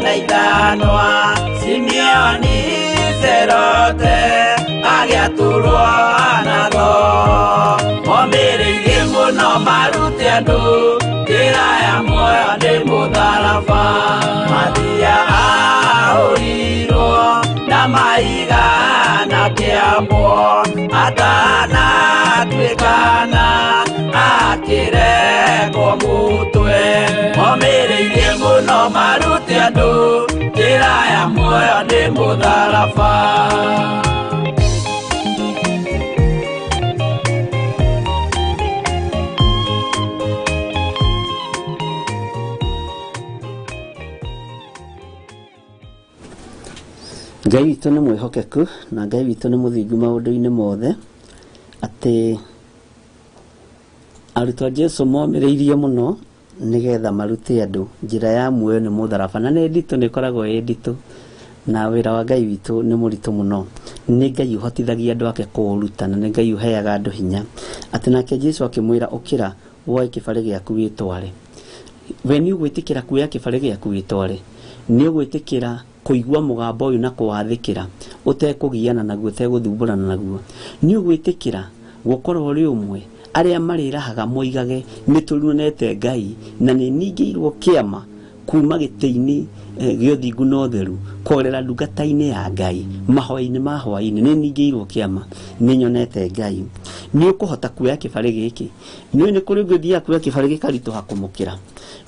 na ithanwa, Simeoni Zerote agĩatũrwo natho. Momĩrĩirie mũno marute andũ njĩra ya muoyo nĩ mũtharaba. Mathia ahũrirwo na mahiga na kĩambo, atanatuĩkana akĩrekwo mũtwe. Momĩrĩirie mũno marute andũ njĩra ya muoyo nĩ mũtharaba. Ngai witũ nĩ mwĩhokeku na Ngai witũ nĩ mũthingu maũndũ-inĩ mothe, atĩ arutwo a Jesũ momĩrĩirie mũno nĩgetha marute andũ njĩra ya muoyo nĩ mũtharaba. Na nĩ nditũ, nĩ ĩkoragwo ĩ nditũ, na wĩra wa Ngai witũ nĩ mũritũ mũno. Nĩ Ngai ũhotithagia andũ ake kũũruta, na nĩ Ngai ũheaga andũ hinya, atĩ nake Jesũ akĩmwĩra ũkĩra woe kĩbarĩ gĩaku wĩtware. We nĩ ũgwĩtĩkĩra kuoya kĩbarĩ gĩaku wĩtware? Nĩ ũgwĩtĩkĩra kũigua mũgambo ũyũ na kũwathĩkĩra ũtekũgiana naguo, ũtegũthumbũrana naguo? Nĩ ũgwĩtĩkĩra gũkorwo ũrĩ ũmwe arĩa marĩrahaga moigage nĩ tũrunete Ngai na nĩ ningĩirwo kĩama kuma gĩtĩ-inĩ gĩa ũthingu na ũtheru kũrera ndungata-inĩ ya Ngai, mahoya-inĩ ma hwai-ni, nĩ ningĩirwo kĩama, nĩ nyonete Ngai? Nĩ ũkũhota kuoya kĩbarĩ gĩkĩ? Nĩ kũrĩ ũngĩ ũthiaga kuoya kĩbarĩ gĩkaritũha kũmũkĩra?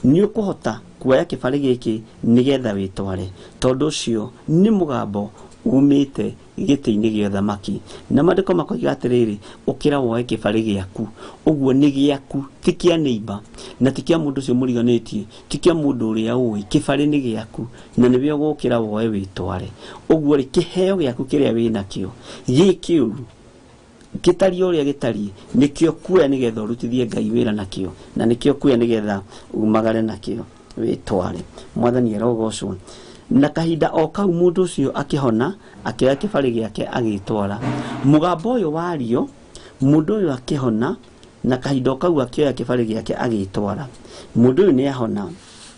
Nĩ ũkũhota kuoya kĩbarĩ gĩkĩ nĩgetha wĩtware? Tondũ ũcio nĩ mũgambo umĩte gĩtĩ-inĩ gĩa ũthamaki, na maandĩko makoiga atĩrĩrĩ, ũkĩra woe kĩbarĩ gĩaku. Ũguo nĩ gĩaku, ti kĩa neighbor, na ti kĩa mũndũ ũcio mũriganĩtie, ti kĩa mũndũ ũrĩa ũĩ. Kĩbarĩ nĩ gĩaku na nĩwe ũgũkĩra woe wĩtware. Ũguo rĩ, kĩheo gĩaku kĩrĩa wĩnakĩo gĩkĩũru gĩtariĩ ũrĩa gĩtariĩ, nĩkĩo kuoya nĩgetha ũrutithie Ngai wĩra nakĩo, na nĩkĩo kuoya nĩgetha umagare nakĩo wĩtware. Mwathani arogocwo. Na kahinda o kau mũndũ ũcio akĩhona, akĩoya kĩbarĩ gĩake agĩtwara. Mũgambo ũyũ wario, mũndũ ũyũ akĩhona, na kahinda o kau akĩoya kĩbarĩ gĩake agĩtwara. Mũndũ ũyũ nĩ ahona.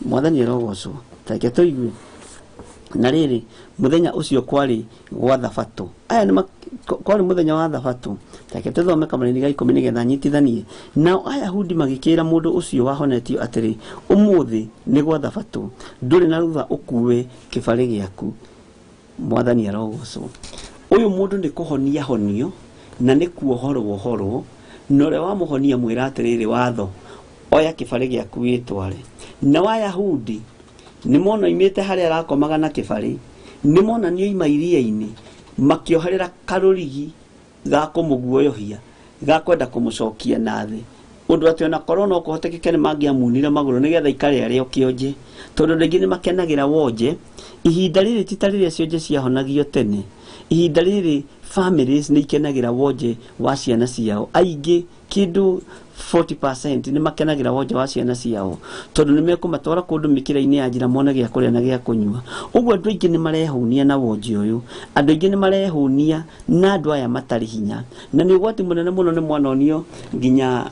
Mwathani arogocwo. Reke tũigue. Na rĩrĩ, mũthenya ũcio kwarĩ gwa Thabatũ. Aya nĩ kwarĩ mũthenya wa Thabatũ. Reke tũthome Kamũra-inĩ ga 10 nĩgetha nyitithanie. Nao Ayahudi magĩkĩra mũndũ ũcio wahonetio atĩrĩ, ũmũthĩ nĩ gwa Thabatũ, ndũrĩ na rutha ũkuue kĩbarĩ gĩaku. Mwathani arogocwo. Ũyũ mũndũ nĩ kũhonia honio, na nĩ kuohorwo, na ũrĩa wamũhonia mwĩra atĩrĩrĩ, watho oya kĩbarĩ gĩaku wĩtware. Na Ayahudi nĩ mona imĩte harĩa arakomaga na kĩbarĩ, nĩ mona nĩ oima iria-inĩ, makĩoherera karũrigi ga kũmũguoyohia, ga kwenda kũmũcokia na thĩ, ũndũ atĩ ona korwo no kũhotekeke nĩ mangĩamunire magũrũ nĩgetha ikare arĩ o kĩonje, tondũ rĩngĩ nĩ makenagĩra wonje. Ihinda rĩrĩ ti ta rĩrĩa cionje ciahonagio tene. Ihinda rĩrĩ families nĩ ikenagĩra wonje wa ciana ciao. Aingĩ kĩndũ 40% nĩ makenagĩra wonje wa ciana ciao, tondũ nĩ mekũmatwara kũndũ mĩkĩra-inĩ ya njĩra mone gĩa kũrĩa na gĩa kũnyua. Ũguo andũ aingĩ nĩ marehunia na wonje ũyũ, andũ aingĩ nĩ marehunia na andũ aya matarĩ hinya, na nĩ ũgwati mũnene mũno nĩ mwanonio nginya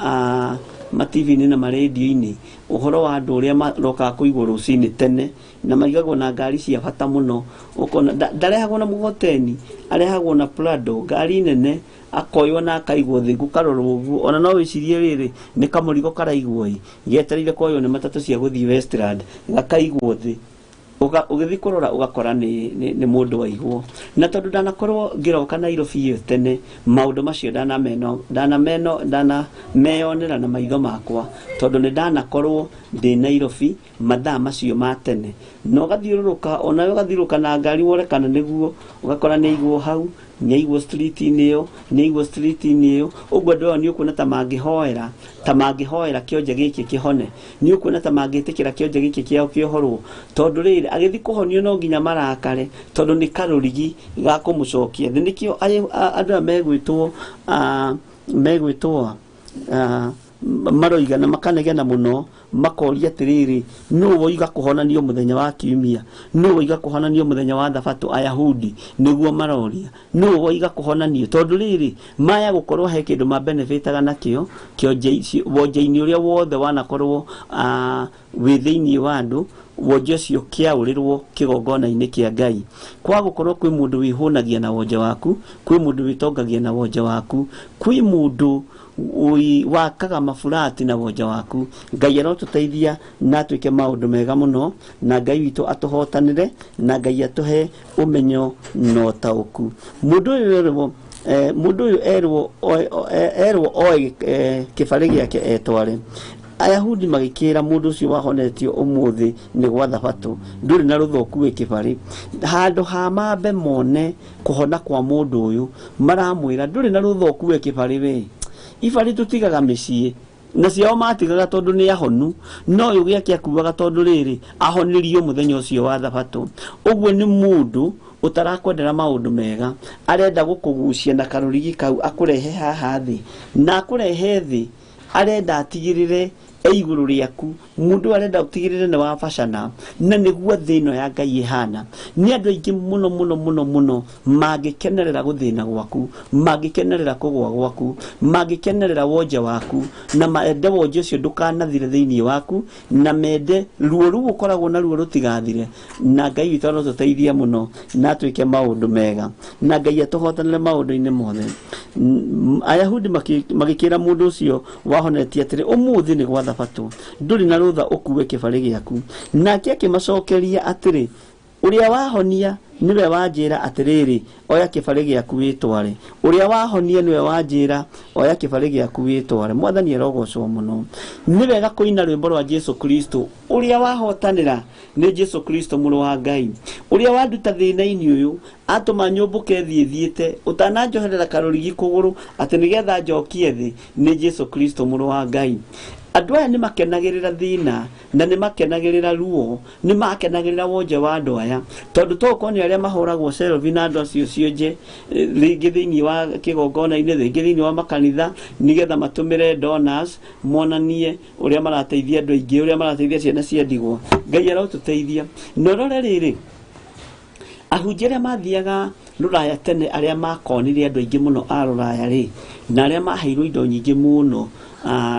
ma-TV-inĩ na ma-radio-inĩ ũhoro wa andũ ũrĩa marokaga kũigwo rũcinĩ tene na maigagwo na ngari cia bata mũno. Ũkona ndarehagwo na mũgoteni, arehagwo na Prado, ngari nene, akoywo na akaigwo thĩ, gũkarorwo ũguo. Ona no wĩcirie rĩrĩ nĩ kamũrigo karaigwo getereire koywo nĩ matatũ cia gũthiĩ Westland, gakaigwo thĩ. Ũgĩthiĩ kũrora ũgakora nĩ mũndũ waigwo. Na tondũ ndanakorwo ngĩroka Nairobi ĩyo tene, maũndũ macio ndanameyonera na maitho makwa, tondũ nĩ ndanakorwo ndĩ Nairobi mathaa macio ma tene. Na ũgathiũrũrũka, ona ũgathiũrũrũka na ngari worekana nĩguo, ũgakora nĩ igwo hau, nĩ igwo street-inĩ ĩyo, nĩ igwo street-inĩ ĩyo. Ũguo andũ aya nĩ ũkuona ta mangĩhoera kĩonje gĩkĩ kĩhone, nĩ ũkuona ta mangĩtĩkĩra kĩonje gĩkĩ kĩao kĩohorwo, tondũ rĩrĩ agĩthiĩ kũhonio no nginya marakare, tondũ nĩ karũrigi ga kũmũcokia thĩ. Nĩkĩo andũ aya megwĩtwo maroiga na makanegena muno makoria tiriri no woiga kuhonanio muthenya wa kiumia no woiga kuhonanio muthenya wa thabato ayahudi niguo maroria no woiga kuhonanio tondu riri maya gukorwo he kindu ma benefitaga nakio wonje-ini uria wothe wanakorwo withiini wa andu wonje cio kiaurirwo kigongona-ini kia Ngai kwa gukorwo kwi mundu wihunagia na wonje waku kwi mundu witongagia na wonje waku kwi mundu wakaga mafurati na wonje waku Ngai arotuteithia na twike maundu mega muno na Ngai witu atuhotanire na Ngai atuhe umenyo no tauku mundu uyu erwo oe kibari giake etware ayahudi magikira mundu ucio wahonetio umuthi ni gwa thabato nduri na ruthoku wi kibari handu ha mambe mone kuhona kwa mundu uyu maramwira nduri na ruthoku wi kibari we ibari tutigaga micii na ciao matigaga tondu ni ahonu no uyu giake akuaga tondu riri ahonirio muthenya ucio wa thabato uguo ni mundu utarakwendera maundu mega arenda gukugucia na karurigi kau akurehe haha thi na akurehe thi arenda atigirire iguru riaku mundu arenda utigirire ne wabacana na niguo thino ya Ngai ihana ni andu aingi muno magikenerera guthina gwaku magikenerera kugwa gwaku magikenerera wonje waku na maende wonje ucio ndukanathire thiini waku na mende ruo ru ukoragwo na ruo rutigathire na Ngai witu no tuteithia muno na twike maundu mega na Ngai atuhotanire maundu-ini mothe ayahudi magikira mundu ucio wahonetie atiri umuthi ni gwa thabato nduri na rutha ukuwe kibari giaku nake akimacokeria atiri uria wahonia niwe wanjira atiriri oya kibari giaku witware uria wahonia niwe wanjira oya kibari giaku witware mwathani erogocwo muno ni wega kuina rwimbo rwa Jesu Kristo uria wahotanira ni Jesu Kristo muru wa Ngai uria wanduta thina-ini uyu atuma nyumbuke thiethiete utananjoherera karurigi kuguru ati nigetha njokie thi ni Jesu Kristo muru wa Ngai andu aya ni makenagirira thina na ni makenagirira ruo ni makenagirira wonje wa andu aya tondu tokoni aria mahuragwo selvi na andu acio cionje ringi thiini wa kigongona-ini ringi thiini wa makanitha nigetha matumire donors monanie uria marateithia andu aingi uria marateithia ciana cia ndigwa Ngai arotuteithia no rore riri ahunjia mathiaga ruraya tene aria makonire andu aingi muno a ruraya ri na aria maheirwo indo nyingi muno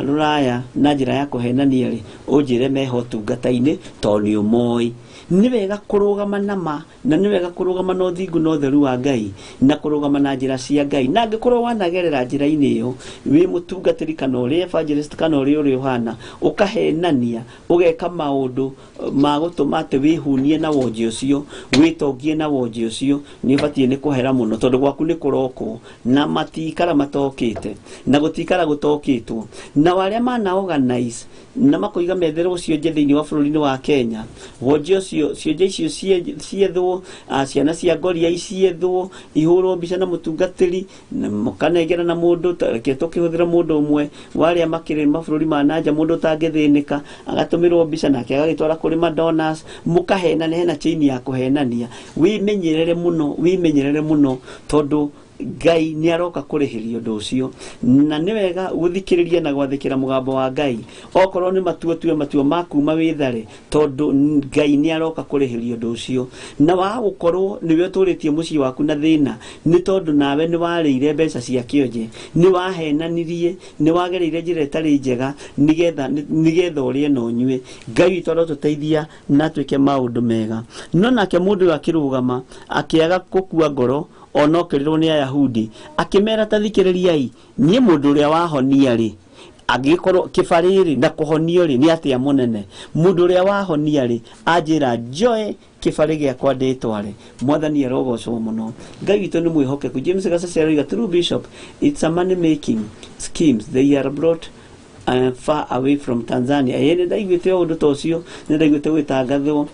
ruraya na njira ya kuhenania ri unjire meho tungata-ini tondu umoi ni wega kurugama nama na ni wega kurugama no thingu no theru wa Ngai na kurugama na njira cia Ngai na ngikorwo wanagerera njira-ini iyo wi mutungatiri kana uri evangelist kana uri hana ukahenania ugeka maundu ma gutuma ati wihunie na wonje ucio witongie na wonje ucio ni batie ni kuhera muno tondu gwaku ni kuroko na matikara matokite na gutikara gutokitwo na waria mana organize na makoiga methero ucio nje thiini wa bururi-ini wa Kenya wonje ucio cionje icio ciethwo ciana cia ngoria iciethwo ihurwo mbica na mutungatiri mukanegera na mundu ke tukihuthira mundu umwe waria makiri mabururi ma nanja mundu tangithinika agatumirwo mbica nake agagitwara kuri madonors mukahena ne hena chain ya kuhenania wimenyerere muno tondu Ngai ni aroka kurihiria undu ucio na ni wega guthikiriria na gwathikira mugambo wa Ngai okorwo ni matuo makuma withare tondu Ngai ni aroka kurihiria undu ucio na wa gukorwo niwe turitie mucii waku na thina ni tondu nawe ni warire mbeca cia kionje ni wahenanirie ni wagereire njira itari njega nigetha urie no nyue Ngai witu arotuteithia na twike maundu mega no nake mundu akirugama akiaga gukua ngoro onokerirwo ni ayahudi akimera tathikiririai nie mundu uria wahonia ri agikorwo kibariri na kuhonio ri ni atia munene mundu uria wahonia ri anjira joy kibari giakwa nditware mwathani erogocwo muno Ngai witu ni mwihokeku James Gasacero true bishop it's a money making schemes they are brought far away from Tanzania yene ndaigwite undu tocio ne ndaigwite gwitangathwo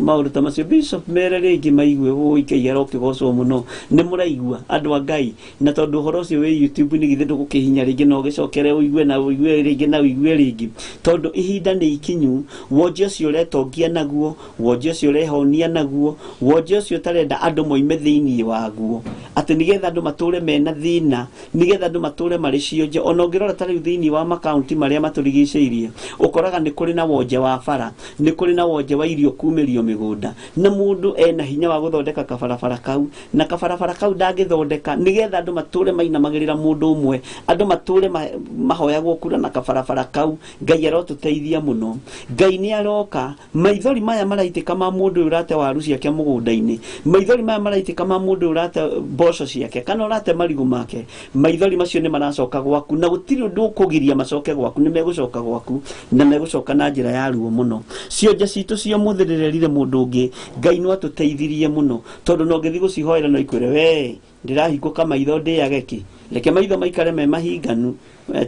maundu ta macio bishop mere ringi maigwe uike yarokigocwo muno ni muraigwa andu a Ngai na tondu horo cio we YouTube ni githe ndugukihinya ringi no gicokere uigwe na uigwe ringi na uigwe ringi tondu ihinda ni ikinyu wonje cio retongia naguo wonje cio rehonia naguo wonje cio tarenda andu moime thiini waguo ati nigetha andu mature mena thina nigetha andu mature mari cionje ona ngirora tari thiini wa makaunti maria maturigiceirie ukoraga ni kuri na wonje wa bara ni kuri na wonje wa irio kumirio migunda na mundu ena hinya wa guthondeka kabarabara kau na kabarabara kau ndangithondeka nigetha andu mature mainamagirira mundu umwe andu mature mahoya gukura na kabarabara kau Ngai arotuteithia muno Ngai ni aroka maithori maya maraitika ma mundu urate waru ciake mugunda-ini maithori maya maraitika ma mundu urate mboco ciake kana urate marigu make maithori macio ni maracoka gwaku na gutiri undu ukugiria macoke gwaku ni megucoka gwaku na megucoka na njira ya ruo muno cionje citu cio muthirerire mundu ungi Ngai no atuteithirie muno tondu no ngithi gucihoera no ikwire we ndirahinguka maitho ndiage ki reke maitho maikare me mahinganu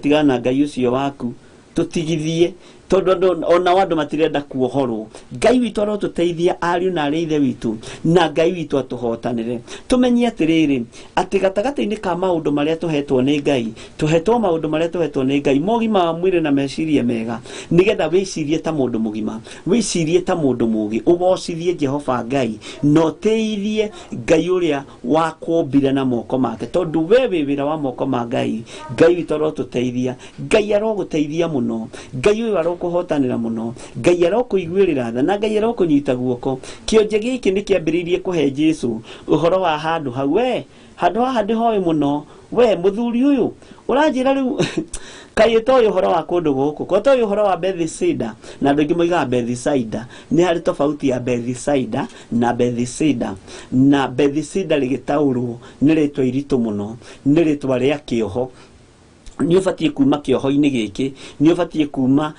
tigana Ngai ucio waku tutigithie tondu ona wandu matirenda kuohorwo Ngai witu arotuteithia ariu na ari ithe witu na Ngai witu atuhotanire tumenye atiriri ati gatagati-ini ka maundu maria tuhetwo ni Ngai tuhetwo maundu maria tuhetwo ni Ngai mogima wa mwiri na meciria mega nigetha wicirie ta mundu mugima wicirie ta mundu mugi ugocithie Jehova Ngai no teithie Ngai uria wakumbire na moko make tondu we wira wa moko ma Ngai Ngai witu arotuteithia Ngai aroguteithia muno Ngai uyu kuhotanira muno Ngai arokuiguirira tha na Ngai arokunyita guoko kionje giki ni kiambiririe kuhe Jesu uhoro wa handu hau we handu haha ndihoe muno we muthuri uyu uranjira riu kai toyo uhoro wa kundu guku ko toyo uhoro wa Bethsaida na ndu moiga Bethsaida ni hari tofauti ya Bethsaida na Bethsaida na Bethsaida ligitaurwo ni ritwa iritu muno ni ritwa ria kioho ni ubatie kuma kioho-ini giki ni ubatie kuma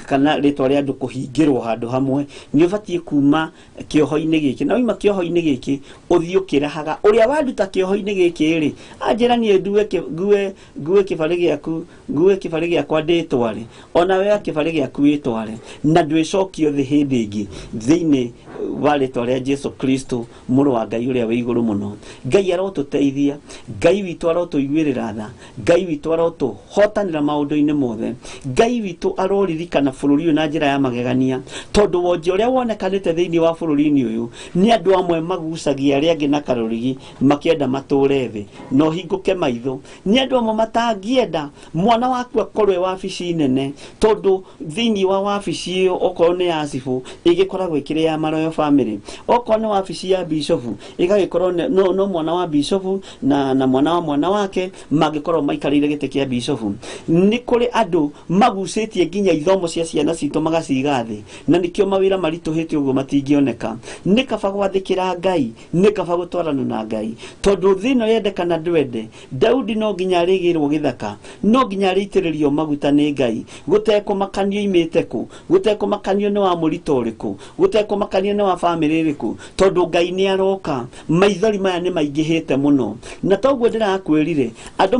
kana ritwa ria andu kuhingirwo handu hamwe ni ubatie kuma kioho-ini giki na uima kioho-ini giki uthiukirahaga uria wanduta kioho-ini giki ri anjira ni ngue kibari giaku ngue kibari giakwa nditware ona we kibari giaku witware na ndwicokio thi hindi ingi thiini wa ritwa ria Jesu Kristo muru wa Ngai uria wi iguru muno Ngai arotuteithia Ngai witu arotuiguirira tha Ngai witu arotuhotanira maundu-ini mothe Ngai witu aroririkana bururi uyu na njira ya magegania tondu wonje uria wonekanite thiini wa bururi-ini uyu ni andu amwe magucagia aria angi na karurigi makienda mature thi no hinguke maitho ni andu amwe matangienda mwana waku akorwe wabici nene tondu thiini wa wabici iyo okorwo ni ya cibu igikoragwo ikiri ya Mahoya family okorwo ni wabici ya bishop igagikorwo no mwana wa bishop na mwana wake magikorwo maikarire gite kia bishop ni kuri andu magucitie nginya ithomo cia ciana citu magaciga thi na nikio mawira marituhite uguo matingioneka ni kaba gwathikira Ngai ni kaba gutwarana na Ngai tondu thino yendekana ndwende Daudi no nginya arigirwo githaka no nginya aritiririo maguta ni Ngai gutekumakanio imite ku gutekumakanio ni wa murito uriku gutekumakanio ni wa family iriku tondu Ngai ni aroka maithori maya ni maingihite muno na toguo ndirakwirire andu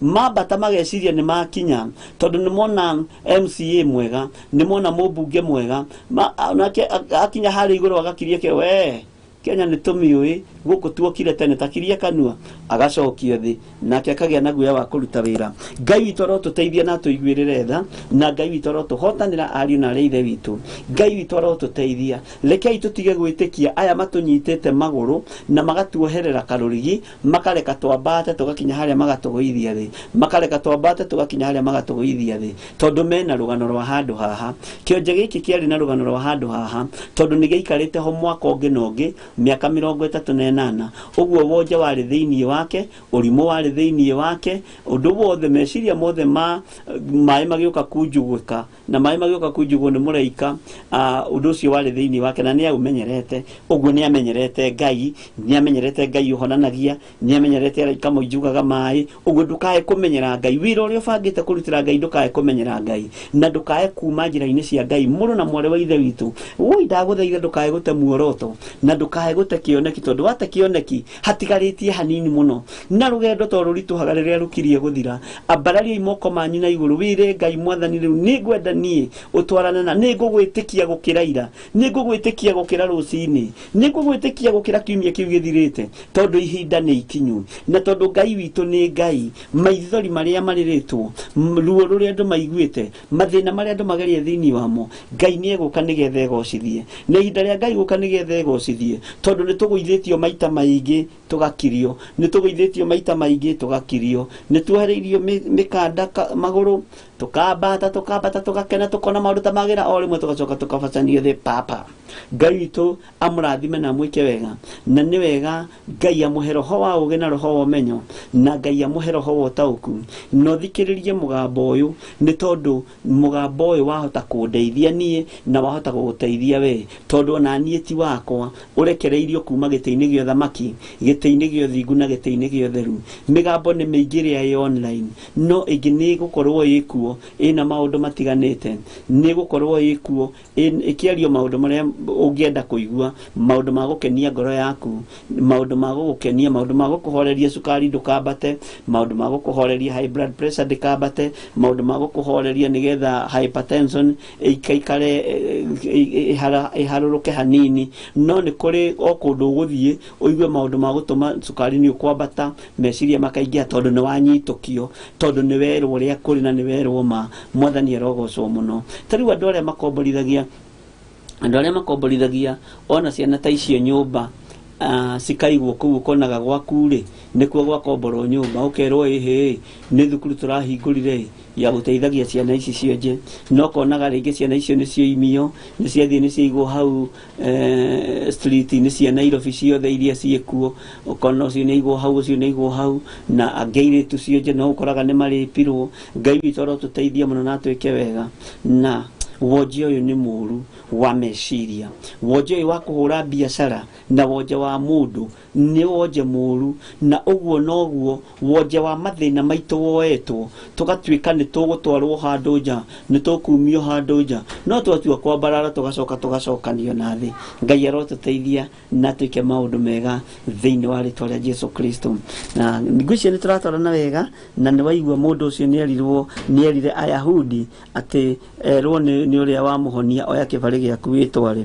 mambata mageciria ni makinya tondu ni mona MCA mwega ni mona mubunge mwega akinya hari iguru agakiria ke we Kenya ni tumiui guku tuokire tene takiria kanua agacokio thi nake akagia na guya wa kuruta wira Ngai witu arotuteithia na tuiguirire tha na Ngai witu arotuhotanira ariu na aria ithe witu Ngai witu arotuteithia rekei tutige gwitikia aya matunyitite maguru na magatuoherera karurigi makareka twambate tugakinya haria magatuguithia thi makareka twambate tugakinya haria magatuguithia thi tondu mena rugano rwa handu haha kionje giki kiari na rugano rwa handu haha tondu ni geikarite ho mwaka ungi nongi miaka 38 uguo wonje wari thiini wake urimu wari thiini wake undu wothe meciria mothe mai magiuka kunjuguka na mai magiuka kunjugwo ni muraika undu ucio wari thiini wake na ni aumenyerete uguo ni amenyerete Ngai uhonanagia ni amenyerete araika moijugaga mai uguo ndukae kumenyera Ngai wira uria bangite kurutira Ngai ndukae kumenyera Ngai na ndukae kuma njira-ini cia Ngai muru na mware wa ithe witu ui ndaguthaitha ndukae gute muoroto na ndukae gute kioneki tondu wate kioneki hatigaritie hanini muno na rugendo to rurituhaga riria rukirie guthira ambararia imoko manyu na iguru wire Ngai mwathani riu ni ngwenda nie utwarane na ni ngugwitikia gukira ira ni ngugwitikia gukira rucini ni ngugwitikia gukira kiumia kiu githirite tondu ihinda ni ikinyu na tondu Ngai witu ni Ngai maithori maria mariritwo ruo ruria andu maiguite mathina maria andu magerie thiini wamo Ngai ni eguka nigetha egocithie na ihinda ria Ngai guka nigetha egocithie tondu ni tuguithitio maita maingi tugakirio, ni tuguithitio maita maingi tugakirio, ni tuhereirio mikanda maguru tukambata tugakena tukona maundu ta magira o rimwe tugacoka tukabacanio thi papa. Ngai witu amurathime na mwike wega, na ni wega Ngai amuhe roho wa ugi na roho wa umenyo, na Ngai amuhe roho wa utauku. No thikiririe mugambo uyu ni tondu mugambo uyu wahota kundeithia nie na wahota guguteithia we, tondu na nie ti wakwa urekereirio kuma giti-ini gio thamaki, giti-ini gio thingu na giti-ini gio theru. Migambo ni miingi ria i online, no ingi ni gukorwo ikuo ina maundu matiganite, ni gukorwo ikuo ikiario maundu maria ungienda kuigua, maundu ma gukenia ngoro yaku, maundu ma gukenia, maundu ma gukuhoreria sukari ndukambate, maundu ma gukuhoreria high blood pressure ndikambate, maundu ma gukuhoreria nigetha hypertension ikaikare iharuruke hanini. No ni kuri o kundu guthie uigue maundu ma gutuma sukari ni ukwambata, meciria makaingia tondu ni wanyitukio, tondu ni werwo uria kuri na ni werwo ma. Mwathani arogocwo muno. Tariu andu aria makomborithagia ona ciana ta icio nyumba cikaigwo kuu konaga gwaku ri nikuo gwakomborwo nyumba, ukerwo ehe ni thukuru turahingurire ya guteithagia ciana ici cionje, no konaga ringi ciana icio ni cio imio, ni ciathie ni ciaigwo hau street ni cia Nairobi ciothe iria ciekuo, ukona ucio ni igwo hau, ucio ni igwo hau, na angeiritu cionje no ukoraga ni maripirwo. Ngai witu arotuteithia muno na twike wega. Na wonje uyu ni muru wa meciria, wonje wa kuhura biashara na wonje wa mundu ni wonje muru, na uguo noguo wonje wa mathina maitu woetwo tugatwika ni tugutwarwo handu nja, ni tukumio handu nja, no twatua kwambarara tugacokanio na thi. Ngai arotuteithia na twike maundu mega thiini wa ritwa ria Jesu Kristo. Na ngwici ni turatwarana wega, na ni waigua mundu ucio ni erire Ayahudi ati erwo ni uria wa muhonia oya kibari giaku witware.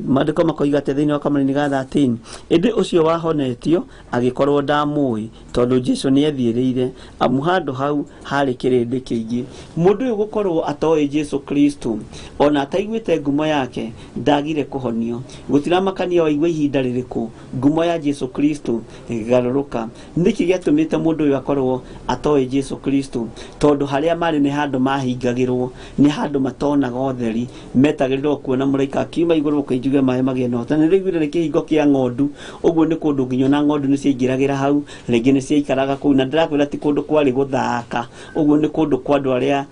Maandiko makoiga ati thiini wa kamari ga 13 indi ucio wahonetio agikorwo ndamui tondu Jesu ni athiereire amu handu hau hari kirindi kiingi. Mundu uyu gukorwo atoi Jesu Kristo ona ataiguite ngumo yake ndagire kuhonio, gutiramakania waigua ihinda ririku ngumo ya Jesu Kristo igaruruka. Niki giatumite mundu uyu akorwo atoi Jesu Kristo tondu haria mari ni handu mahingagirwo, ni handu matonaga utheri, metagirirwo kuona muraika akiuma iguru ukainjuge mahe magie nota. Ni rigwire ni kihingo kia ng'ondu, uguo ni kundu nginyo na ng'ondu ni ciaingiragira hau, ringi ni ciaikaraga kuu, na ndirakwira ti kundu kwari guthaka, uguo ni kundu kwa andu aria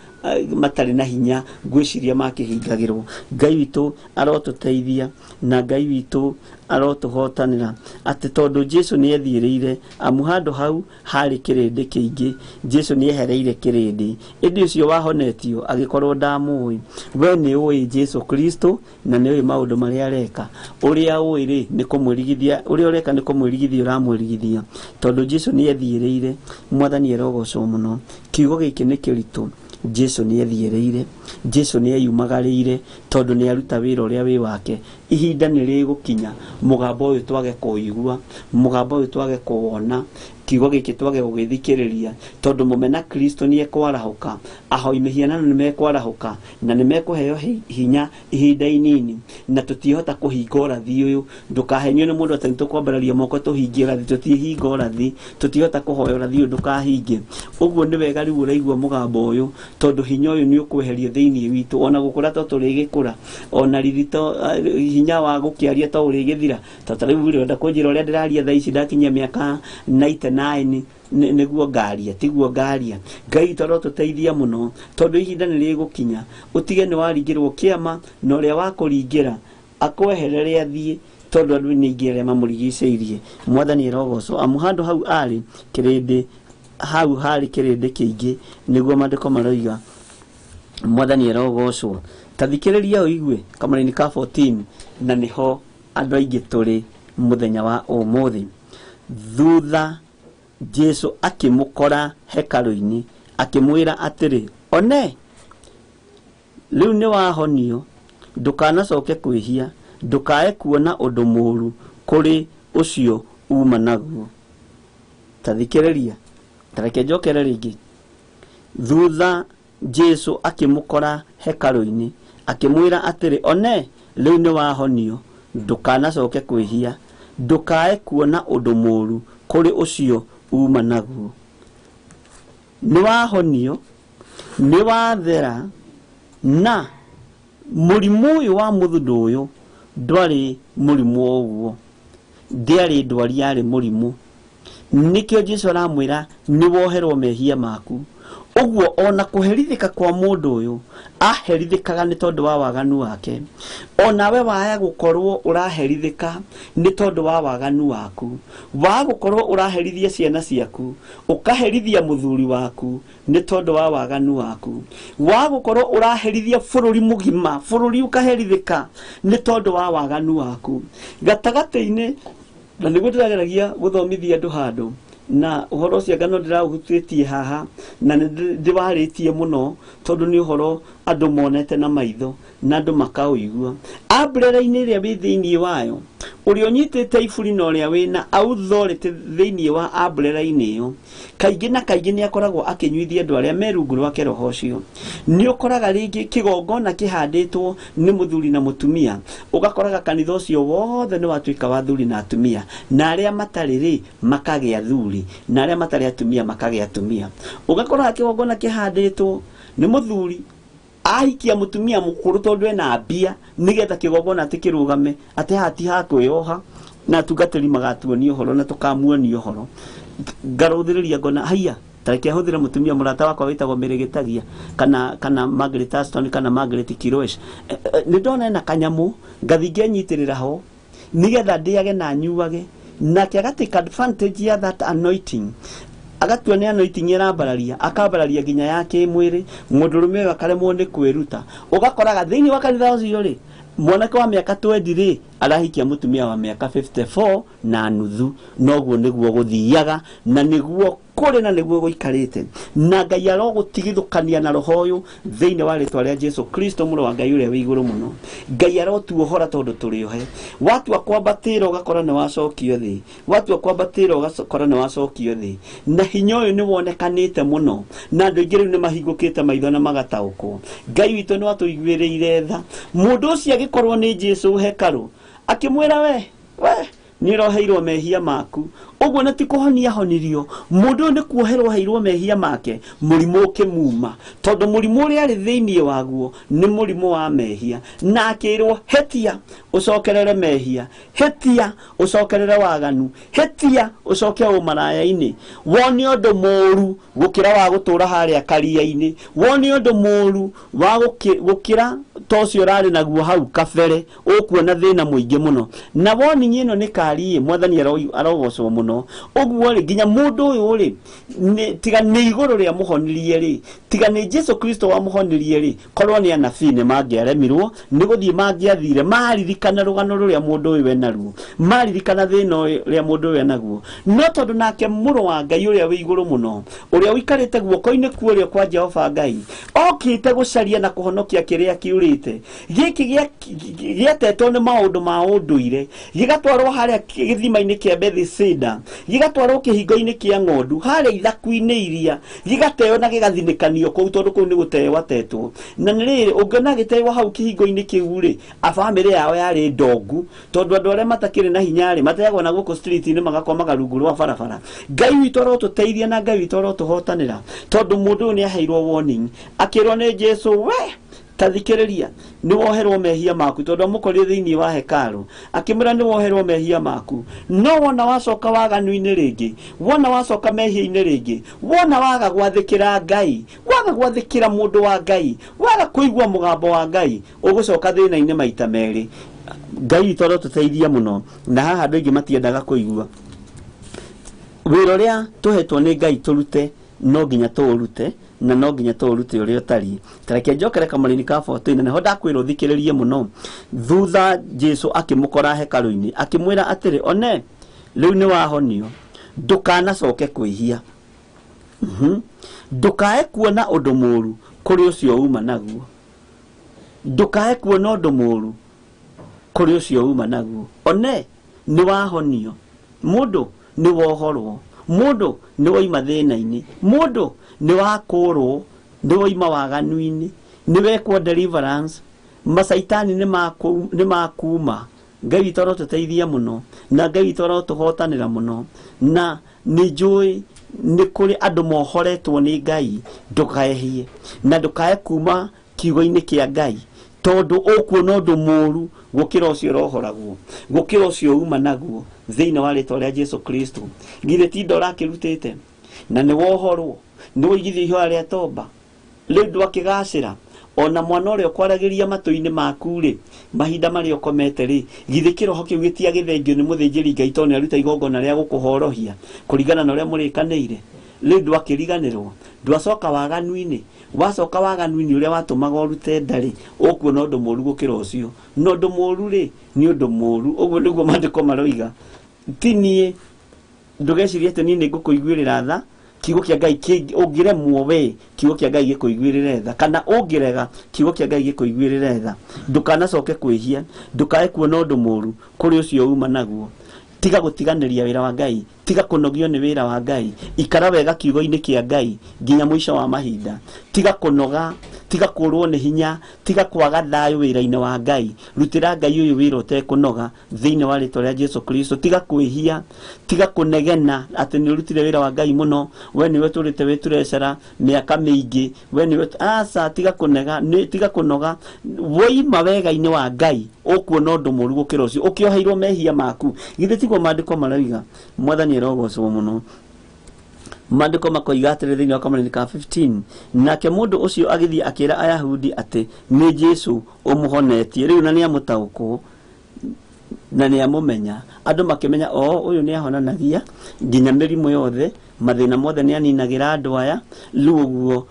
matari na hinya gwiciria makihingagirwo. Ngai witu arotuteithia na Ngai witu arotuhotanira ati tondu Jesu ni athiereire amu handu hau hari kirindi kiingi, Jesu ni ehereire kirindi. Indi ucio wahonetio agikorwo ndamui, we ni ui Jesu Kristo na ni ui maundu maria areka. Uria ui ri ni kumwirigithia, uria ureka ni kumwirigithia uramwirigithia tondu Jesu ni athiereire. Mwathani arogocwo muno. Kiugo giki ni kiritu. Jesu ni athiereire, Jesu ni ayumagariire tondu ni aruta wira uria wi wake. Ihinda ni rigukinya mugambo uyu twage kuigua, mugambo uyu twage kuona, kiugo giki twage gugithikiriria tondu mumena Kristo ni ekwarahuka, ahoi mihianano ni mekwarahuka na ni mekuheo hinya ihinda inini, na tutihota kuhinga urathi uyu. Ndukahenio ni mundu ati tukwambararia moko tuhingie urathi, tutihinga urathi, tutihota kuhoya urathi uyu ndukahinge. Uguo ni wega riu uraigua mugambo uyu tondu hinya uyu ni ukweherio thiini witu, ona gukura to turigikura, ona ririto hinya wa gukiaria to urigithira. Tatariu urenda kunjira uria ndiraria thaa ici ndakinyia miaka 99 niguo ngaria, tiguo ngaria. Ngai tarotuteithia muno tondu ihinda ni rigukinya utige ni waringirwo kiama na uria wakuringira akweherere athie tondu andu ni ingire mamurigiceirie. Mwathani arogocwo amu handu hau ari kirindi, hau hari kirindi kiingi, niguo maandiko maroiga. Mwathani arogocwo. Tathikiriria uigue kamari ka 14 na niho andu aingi turi muthenya wa umuthi. Thutha Jesu akimukora hekalu-ini akimwira atiri, one riu ni wahonio, ndukanacoke kwihia, ndukae kuona undu muru kuri ucio uma naguo. Tathikiriria, tareke njokere ringi. Thutha Jesu akimukora hekalu-ini akimwira atiri, one riu ni wahonio, ndukanacoke kwihia, ndukae kuona undu muru kuri ucio uma naguo. Ni wahonio, ni wathera, na murimu uyu wa muthundo uyu ndwari murimu oguo, ndiari ndwari yari murimu. Nikio Jesu aramwira ni woherwo mehia maku. Uguo ona kuherithika kwa mundu uyu aherithikaga ni tondu wa waganu wake, ona we waya gukorwo uraherithika ni tondu wa waganu waku, wa gukorwo uraherithia ciana ciaku ukaherithia muthuri waku ni tondu wa waganu waku, wa gukorwo uraherithia bururi mugima, bururi ukaherithika ni tondu wa waganu waku. Gatagati-ini na niguo ndirageragia guthomithia andu handu na uhoro cia ngano ndirahutitie haha na ndiwaritie muno tondu ni uhoro andu monete na maitho na andu makauigua. Ambrera-ini iria wi thiini wayo, uria unyitite iburi na uria wina authority thiini wa ambrera-ini iyo, kaingi na kaingi ni akoragwo akinyuithia andu aria merungu rwake roho ucio. Ni ukoraga ringi kigongona kihanditwo ni muthuri na mutumia, ugakoraga kanitha ucio wothe ni watuika wa thuri na atumia, na aria matari ri makagia thuri, na aria matari atumia makagia atumia. Ugakoraga kigongona kihanditwo ni muthuri ahikia mutumia mukuru tondu ena mbia nigetha kigongona tikirugame ati hati hakwiyoha na tungatiri magatuonia uhoro na tukamuonia uhoro. Ngaruthiriria ngona haiya tareke ahuthira mutumia murata wakwa witagwo Mirigitagia kana Margaret Aston kana Margaret Kiroesh, ni ndona na kanyamu ngathi ngenyitirira ho nigetha ndiage na nyuage, na kiaga take advantage ya that anointing. Agatua ni anointing irambararia, akambararia nginya yake mwiri, mundurume akaremwo ni kwiruta. Ugakoraga thiini wa kanitha ucio ri mwanake wa miaka 20 ri arahikia mutumia wa miaka 54 na nuthu. Noguo niguo guthiaga na niguo kuri na niguo guikarite, na Ngai arogutigithukania na roho uyu thiini wa ritwa ria Jesu Kristo muru wa Ngai uria wi iguru muno. Ngai arotuohora tondu turiohe. Watu akwambatira ugakora ni wacokio thi, watu akwambatira ugakora ni wacokio thi, na hinya uyu ni wonekanite muno na andu aingi riu ni mahingukite maitho na magataukwo. Ngai witu ni watuiguiriire tha. Mundu ucio agikorwo ni Jesu hekaru akimwira we ni roheirwo mehia maku. Uguo na ti kuhonia honirio, mundu ni kuoherwo heirwo mehia make, murimu ukimuma tondu murimu uria ari thiini waguo ni murimu wa mehia, na akirwo hetia ucokerere mehia, hetia ucokerere waganu, hetia ucoke umaraya-ini, woni undu moru gukira wa gutura haria karia-ini, woni undu moru wa gukira tocio urari naguo hau kabere, ukuona thina muingi muno. Na woni nyino ni kari mwathani arogocwo muno. Uguo ri nginya mundu uyu ri tiga ni iguru ria muhonirie ri, tiga ni Jesu Kristo wa muhonirie ri, korwo ni anabii ni mangiaremirwo ni guthii mangiathire maririkana rugano ruria mundu uyu we naruo, maririkana thina ria mundu uyu naguo. No tondu nake muru wa Ngai uria wi iguru muno, uria wikarite guoko-ini kuorio kwa Jehova Ngai, okite gucaria na kuhonokia kiria kiurite giki gietetwo ni maundu ma unduire, gigatwarwo haria githima-ini kia Bethesda, gigatwarwo kihingo-ini kia ng'ondu haria ithaku-ini iria, gigateo na gigathinikanio kuu tondu kuu ni guteo atetwo. Na riri ungiona giteo hau kihingo-ini kiu ri, family yao yari ndongu tondu andu aria matakiri na hinya ri mateagwo na guku street-ini magakomaga rungu rwa barabara. Ngai witu arotuteithia na Ngai witu arotuhotanira tondu mundu ni aheirwo warning, akirwo ni Jesu we tathikiriria ni woherwo mehia maku tondu amukori thiini wa hekalu, akimura ni woherwo mehia maku. No wona wacoka waganu-ini ringi, wona wacoka mehia-ini ringi, wona waga gwathikira Ngai, waga gwathikira mundu wa Ngai, waga kuigua mugambo wa Ngai, ugucoka thina-ini maita meri. Ngai toro tuteithia muno, na haha andu aingi matiendaga kuigua. Wira uria tuhetwo ni Ngai turute no nginya tuurute, na no nginya tuurute uria utari. Tareke njokere kamari-ini ka 14 na ho ndakwira uthikiririe muno. Thutha Jesu akimukora hekalu-ini akimwira atiri, one riu ni wahonio, ndukanacoke kwihia, ndukae kuona undu muru kuri ucio uma naguo, ndukae kuona undu muru kuri ucio uma naguo. One ni wahonio, mundu ni wohorwo, mundu ni woima thina-ini, mundu ni wakurwo, ni woima waganu-ini, ni wekwo deliverance, masaitani ni makuma Ngai witũ arotũteithia mũno, na Ngai witũ arotũhotanĩra mũno, na nĩ njũĩ nĩ kũrĩ andũ mohoretwo nĩ Ngai. Ndũkaehie na ndũkae kuma kiugo-inĩ kĩa Ngai, tondũ ũkuona ũndũ mũũru gũkĩra ũcio ũrohoragwo, gũkĩra ũcio uma naguo thĩinĩ wa rĩĩtwa rĩa Jesu Kristo. Githĩ ti nda ũrakĩrutĩte na nĩ wohorwo, nĩ woigithio ihoya rĩa toba, rĩu ndwakĩgacĩra? Ona mwana ũrĩa ũkwaragĩria matũ-inĩ maku rĩ, mahinda marĩa ũkomete rĩ, githĩ kĩroho kĩu gĩtiagĩthengio nĩ mũthĩnjĩri Ngai tondũ nĩ aruta igongona rĩa gũkũhorohia kũringana na ũrĩa mũrĩkanĩire? Rĩu ndwakĩriganĩrwo, ndwacoka waganu-inĩ. Wacoka waganu-inĩ ũrĩa watũmaga ũrute ndarĩ, ũkuona ũndũ mũũru gũkĩra ũcio. Na ũndũ mũũru rĩ, nĩ ũndũ mũũru. Ũguo nĩguo maandĩko maroiga. Ti niĩ, ndũgecirie atĩ niĩ nĩ ngũkũiguĩrĩra tha. Kiugo kĩa Ngai ũngĩremwo we, kiugo kĩa Ngai gĩkũiguĩrĩre tha, kana ũngĩrega kiugo kĩa Ngai gĩkũiguĩrĩre tha. Ndũkanacoke kwĩhia, ndũkae kuona ũndũ mũũru kũrĩ ũcio uma naguo. Tiga gũtiganĩria wĩra wa Ngai, tiga kũnogio nĩ wĩra wa Ngai, ikara wega kiugo-inĩ kĩa Ngai nginya mũico wa mahinda. Tiga kũnoga, tiga kũrwo nĩ hinya, tiga kwaga thayũ wĩra-inĩ wa Ngai. Rutĩra Ngai ũyũ wĩra ũtekũnoga thĩinĩ wa rĩĩtwa rĩa Jesu Kristo. Tiga kwĩhia, tiga kũnegena atĩ nĩ ũrutire wĩra wa Ngai mũno, we nĩwe tũrĩte wĩturecera mĩaka mĩingĩ, we nĩwe aca. Tiga kũnega, tiga kũnoga, woima wega-inĩ wa Ngai ũkuona ũndũ mũũru gũkĩra ũcio, ũkĩoheirwo mehia maku. Githĩ tiguo maandĩko maroiga? Mwathani arogocwo mũno. Maandĩko makoiga atĩrĩ thĩinĩ wa Kamũrani ka 15, nake mũndũ ũcio agĩthiĩ akĩĩra Ayahudi atĩ nĩ Jesũ ũmũhonetie. Rĩu na nĩ amũtaũkwo na nĩ amũmenya, andũ makĩmenya ũyũ nĩ ahonanagia nginya mĩrimũ yothe, mathĩna mothe nĩ aninagĩra andũ aya. Rĩu ũguo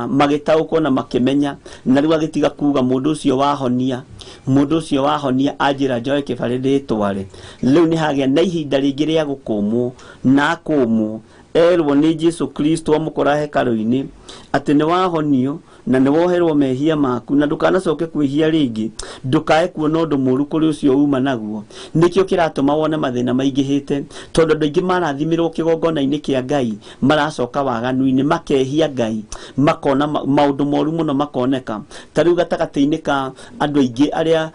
magĩtaũkwo na makĩmenya, na rĩu agĩtiga kuuga mũndũ ũcio wahonia, mũndũ ũcio wahonia anjĩra njoe kĩbarĩ ndĩtware. Rĩu nĩ hagĩa na ihinda rĩngĩ rĩa gũkũmwo na akũmwo, erwo nĩ Jesu Kristo amũkora hekarũ-inĩ atĩ nĩ wahonio na nĩ woherwo mehia maku, na ndũkanacoke kwĩhia rĩngĩ, ndũkae kuona ũndũ mũũru kũrĩ ũcio uma naguo. Nĩkĩo kĩratũma wone mathĩna maingĩhĩte, tondũ andũ aingĩ marathimirwo kĩgongona-inĩ kĩa Ngai maracoka waganu-inĩ, makehia Ngai, makona maũndũ moru mũno makoneka. Ta rĩu gatagatĩ-inĩ ka andũ aingĩ arĩa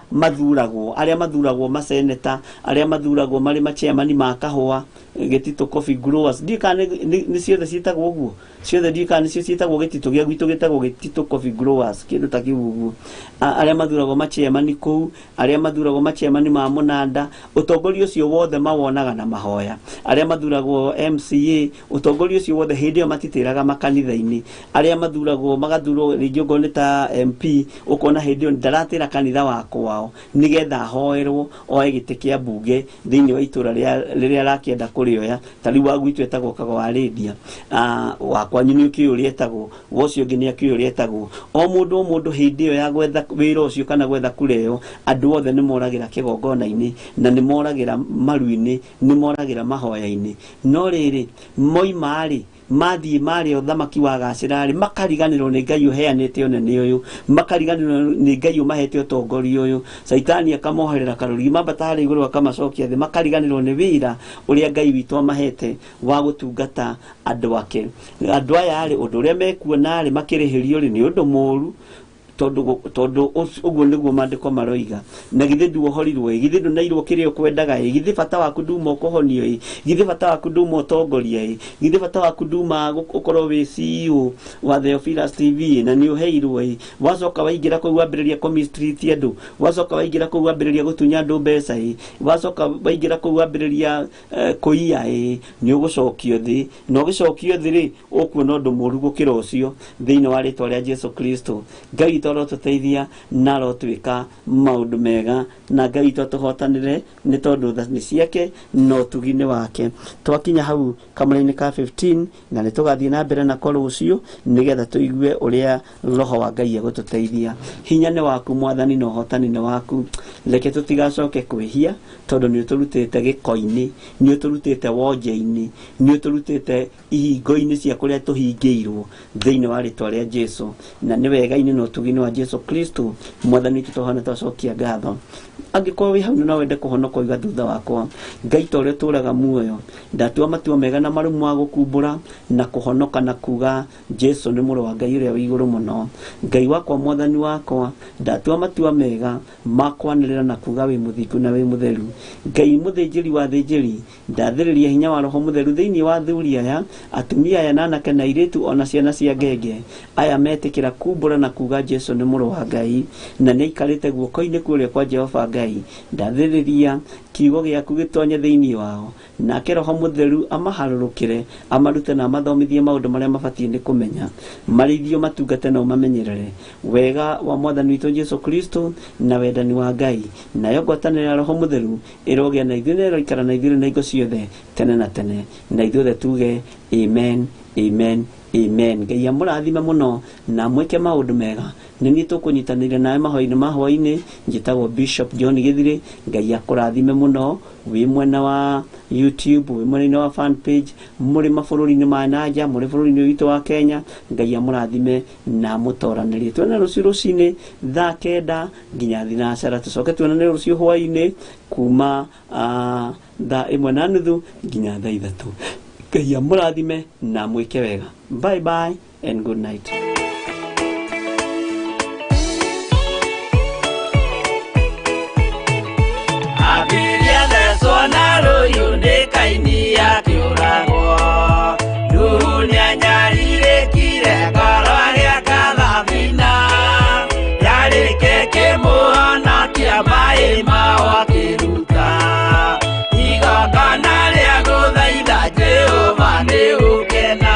mathuragwo maseneta, arĩa mathuragwo marĩ machairman ma kahũa, Gĩtitũ coffee growers, ndiũĩ kana nĩ ciothe ciĩtagwo ũguo, ciothe ndiũĩ kana nĩcio ciĩtagwo Gĩtitũ gĩa gwitũ gĩtagwo Gĩtitũ coffee growers, kĩndũ ta kĩu ũguo. Arĩa mathuragwo machairman kũu, arĩa mathuragwo machairman ma mũnanda, ũtongoria ũcio wothe mawonaga na Mahoya. Arĩa mathuragwo MCA, ũtongoria ũcio wothe hĩndĩ ĩyo matitĩraga makanitha-inĩ. Arĩa mathuragwo magathurwo rĩngĩ ũkorwo nĩ ta MP, ũkona hĩndĩ ĩyo ndaratĩra kanitha wa kwao nĩgetha ahoerwo oe gĩtĩ kĩa mbunge thĩinĩ wa itũra rĩrĩa arakĩenda kũrĩoya. Ta rĩu wa gwitũ etagwo Kagwa-Arĩndia, wa kwanyu nĩ ũkĩũĩ ũrĩa etagwo, wa ũcio ũngĩ nĩ akĩũĩ ũrĩa etagwo. O mũndũ hĩndĩ ĩyo ya gwetha wĩra ũcio kana gwetha kũreo, andũ othe nĩ moragĩra kĩgongona-inĩ na nĩ moragĩra maru-inĩ, nĩ moragĩra mahoya-inĩ. No rĩrĩ moima-rĩ, mathiĩ marĩ ũthamaki wa gacĩra-rĩ, makariganĩrwo nĩ Ngai ũheanĩte ũnene ũyũ, makariganĩrwo nĩ Ngai ũmahete ũtongoria ũyũ. Caitani akamoherera karũrigi, mambata harĩ igũrũ akamacokia thĩ, makariganĩrwo nĩ wĩra ũrĩa Ngai witũ amahete wa gũtungata andũ ake. Andũ aya-rĩ, ũndũ ũrĩa mekuona-rĩ makĩrĩhĩrio-rĩ nĩ ũndũ mũũru, tondũ ũguo nĩguo maandĩko maroiga. Na githĩ nduohorirwo, githĩ ndũnairwo kĩrĩa ũkwendaga, githĩ bata waku nduma ũkũhonio, githĩ bata waku nduma ũtongoria, githĩ bata waku nduma ũkorwo wĩ CEO wa Theophilus TV na nĩ ũheirwo, wacoka waingĩra kũu wambĩrĩria kũmistreat andũ, wacoka waingĩra kũu wambĩrĩria gũtunya andũ mbeca, wacoka waingĩra kũu wambĩrĩria kũiya, nĩ ũgũcokio thĩ. Na ũgĩcokio thĩ-rĩ, ũkuona ũndũ mũũru gũkĩra ũcio thĩinĩ wa rĩĩtwa rĩa Jesu Kristo. Ngai witũ arotũteithia na arotwĩka maũndũ mega, na Ngai witũ atũhotanĩre nĩ tondũ tha nĩ ciake na ũtugi-nĩ wake. Twakinya hau Kamũrani ka 15 na nĩ tũgathiĩ na mbere na koro ũcio nĩgetha tũigue ũrĩa roho wa Ngai egũtũteithia. Hinya nĩ waku Mwathani na ũhotani nĩ waku. Reke tũtigacoke kwĩhia tondũ nĩ ũtũrutĩte gĩko-inĩ, nĩ ũtũrutĩte wonje-inĩ, nĩ ũtũrutĩte ihingo-inĩ cia kũrĩa tũhingĩirwo thĩinĩ wa rĩĩtwa rĩa Jesũ. Na nĩ wega-inĩ na ũtugi-inĩ wa Jesu Kristo Mwathani witũ tũhana twacokia ngatho. angĩkorwo wĩ hau no wende kũhonoka iga thutha wakwa Ngai ta ũrĩa tũraga muoyo ndatua matua mega na marũmu ma gũkumbũra na kũhonoka na kuga Jesu nĩ mũrũ wa Ngai ũrĩa wĩ igũrũ mũno Ngai wakwa mwathani wakwa ndatua matua mega ma kwanĩrĩra na kuga wĩ mũthingu na wĩ mũtheru Ngai mũthĩnjĩri wa thĩnjĩri ndathĩrĩria hinya wa roho mũtheru thĩinĩ wa athuri aya atumia aya na anake na airĩtu ona ciana cia ngenge aya metĩkĩra kumbũra na kuga Jesu nĩ mũrũ wa Ngai na nĩ aikarĩte guoko-inĩ kũrĩa kwa Jehova Ngai ndathĩrĩria kiugo gĩaku gĩtonye thĩinĩ wao nake roho mũtheru amaharũrũkĩre amarute na amathomithie maũndũ marĩa mabatiĩ nĩ kũmenya marĩithio matungate na ũmamenyerere wega wa mwathani witũ Jesu Kristo na wendani wa Ngai nayo ngwatanĩro ya roho mũtheru ĩrogĩa na ithuĩ na ĩroikara na ithuĩ na hingo ciothe tene na tene na ithuothe tuge amen amen amen Ngai amũrathime mũno na mwĩke maũndũ mega nĩ niĩ tũkũnyitanĩire nawe mahoya-inĩ ma hwaĩ-inĩ njĩtagwo Bishop John Githiri Ngai akũrathime mũno wĩ mwena wa YouTube wĩ mwena wa fan page mũrĩ mabũrũri-inĩ ma nanja mũrĩ bũrũri-inĩ witũ wa Kenya Ngai amũrathime na mũtoranĩrie tuonane rũciũ rũcinĩ thaa 9 nginya thinacara tũcoke tuonane rũciũ hwaĩ-inĩ kuma thaa 1:30 nginya thaa 3 Ngai amũrathime na mwĩke wega bye bye and good night Sonaro yunekaini ya kiurago dunia nyarire kire ngoro ya kathina yari keke muhana kia mai mawa kiruta igakana ria guthaitha Jehova ni ukena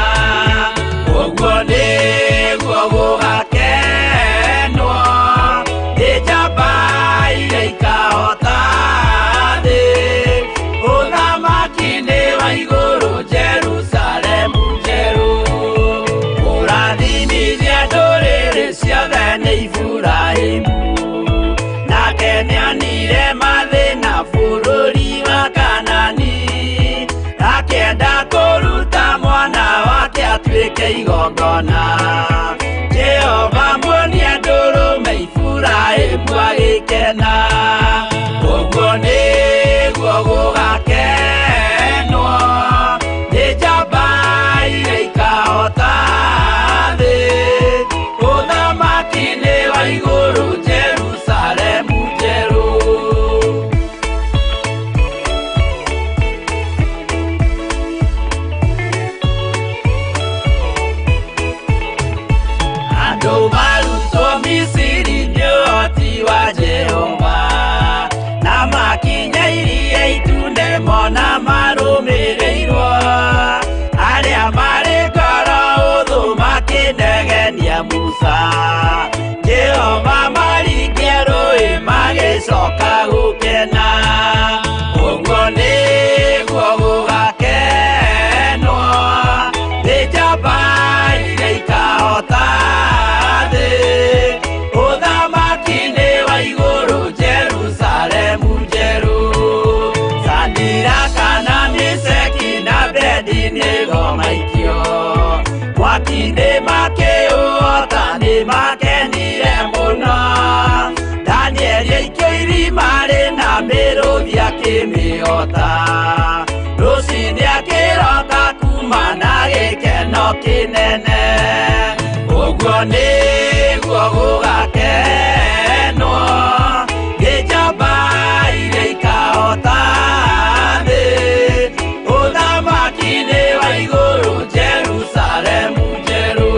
uguo niguo gugakenwo ni njamba iria ikahota igũrũ Jerusalemu njerũ ũrathimithia ndũrĩrĩ ciothe nĩ Iburahĩmu nake nĩonire mathĩna bũrũri wa Kanani akĩenda kũruta mwana wake atuĩke igongona Jehova muonie ndũrũme Iburahĩmu agĩkena ũguo nĩguo gũgakenwo nĩ njamba iria ikahota thĩ ũthamaki-inĩ wa igũrũ Jerusalemu njerũ andũ marutwo Misiri nĩ ũhoti wa Jehova na makinya iria itune mona marũmĩrĩirwo arĩa marĩ ngoro ũthũ makĩnegenia Musa Jehova maringie rũĩ magĩcoka gũkena ũguo nĩguo gũgakenwo nĩ njamba iria ikahota thĩ ũthamaki-inĩ wa igũrũ Jerusalemu njerũ Sadiraka na Meshaki na Abedinego maikio mwaki-inĩ makĩũhota nĩ makenire mũno Danieli aikio irima rĩna mĩrũthi akĩmĩhota rũcinĩ akĩroka kuma na gĩkeno kĩnene ũguo nĩguo gũgakenwo nĩ njamba iria ikahota thĩ ũthamaki-inĩ wa igũrũ Jerusalemu njerũ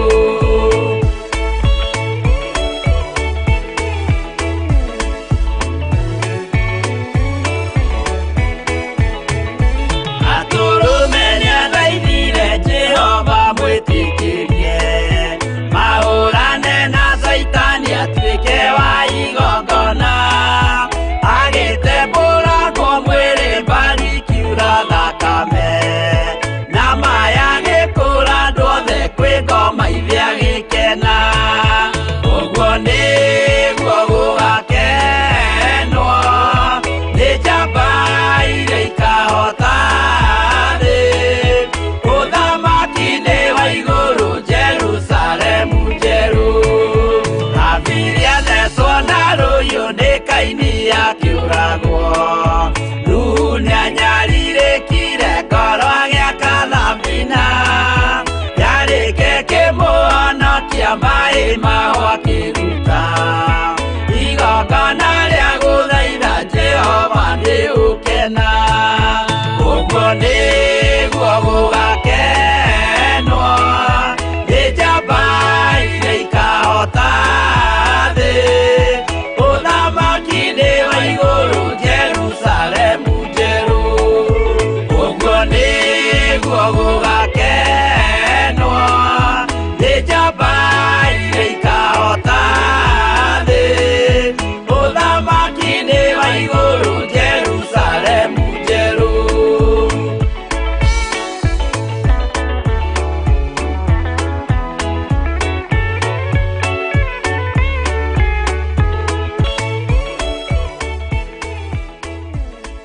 ya mai mahwa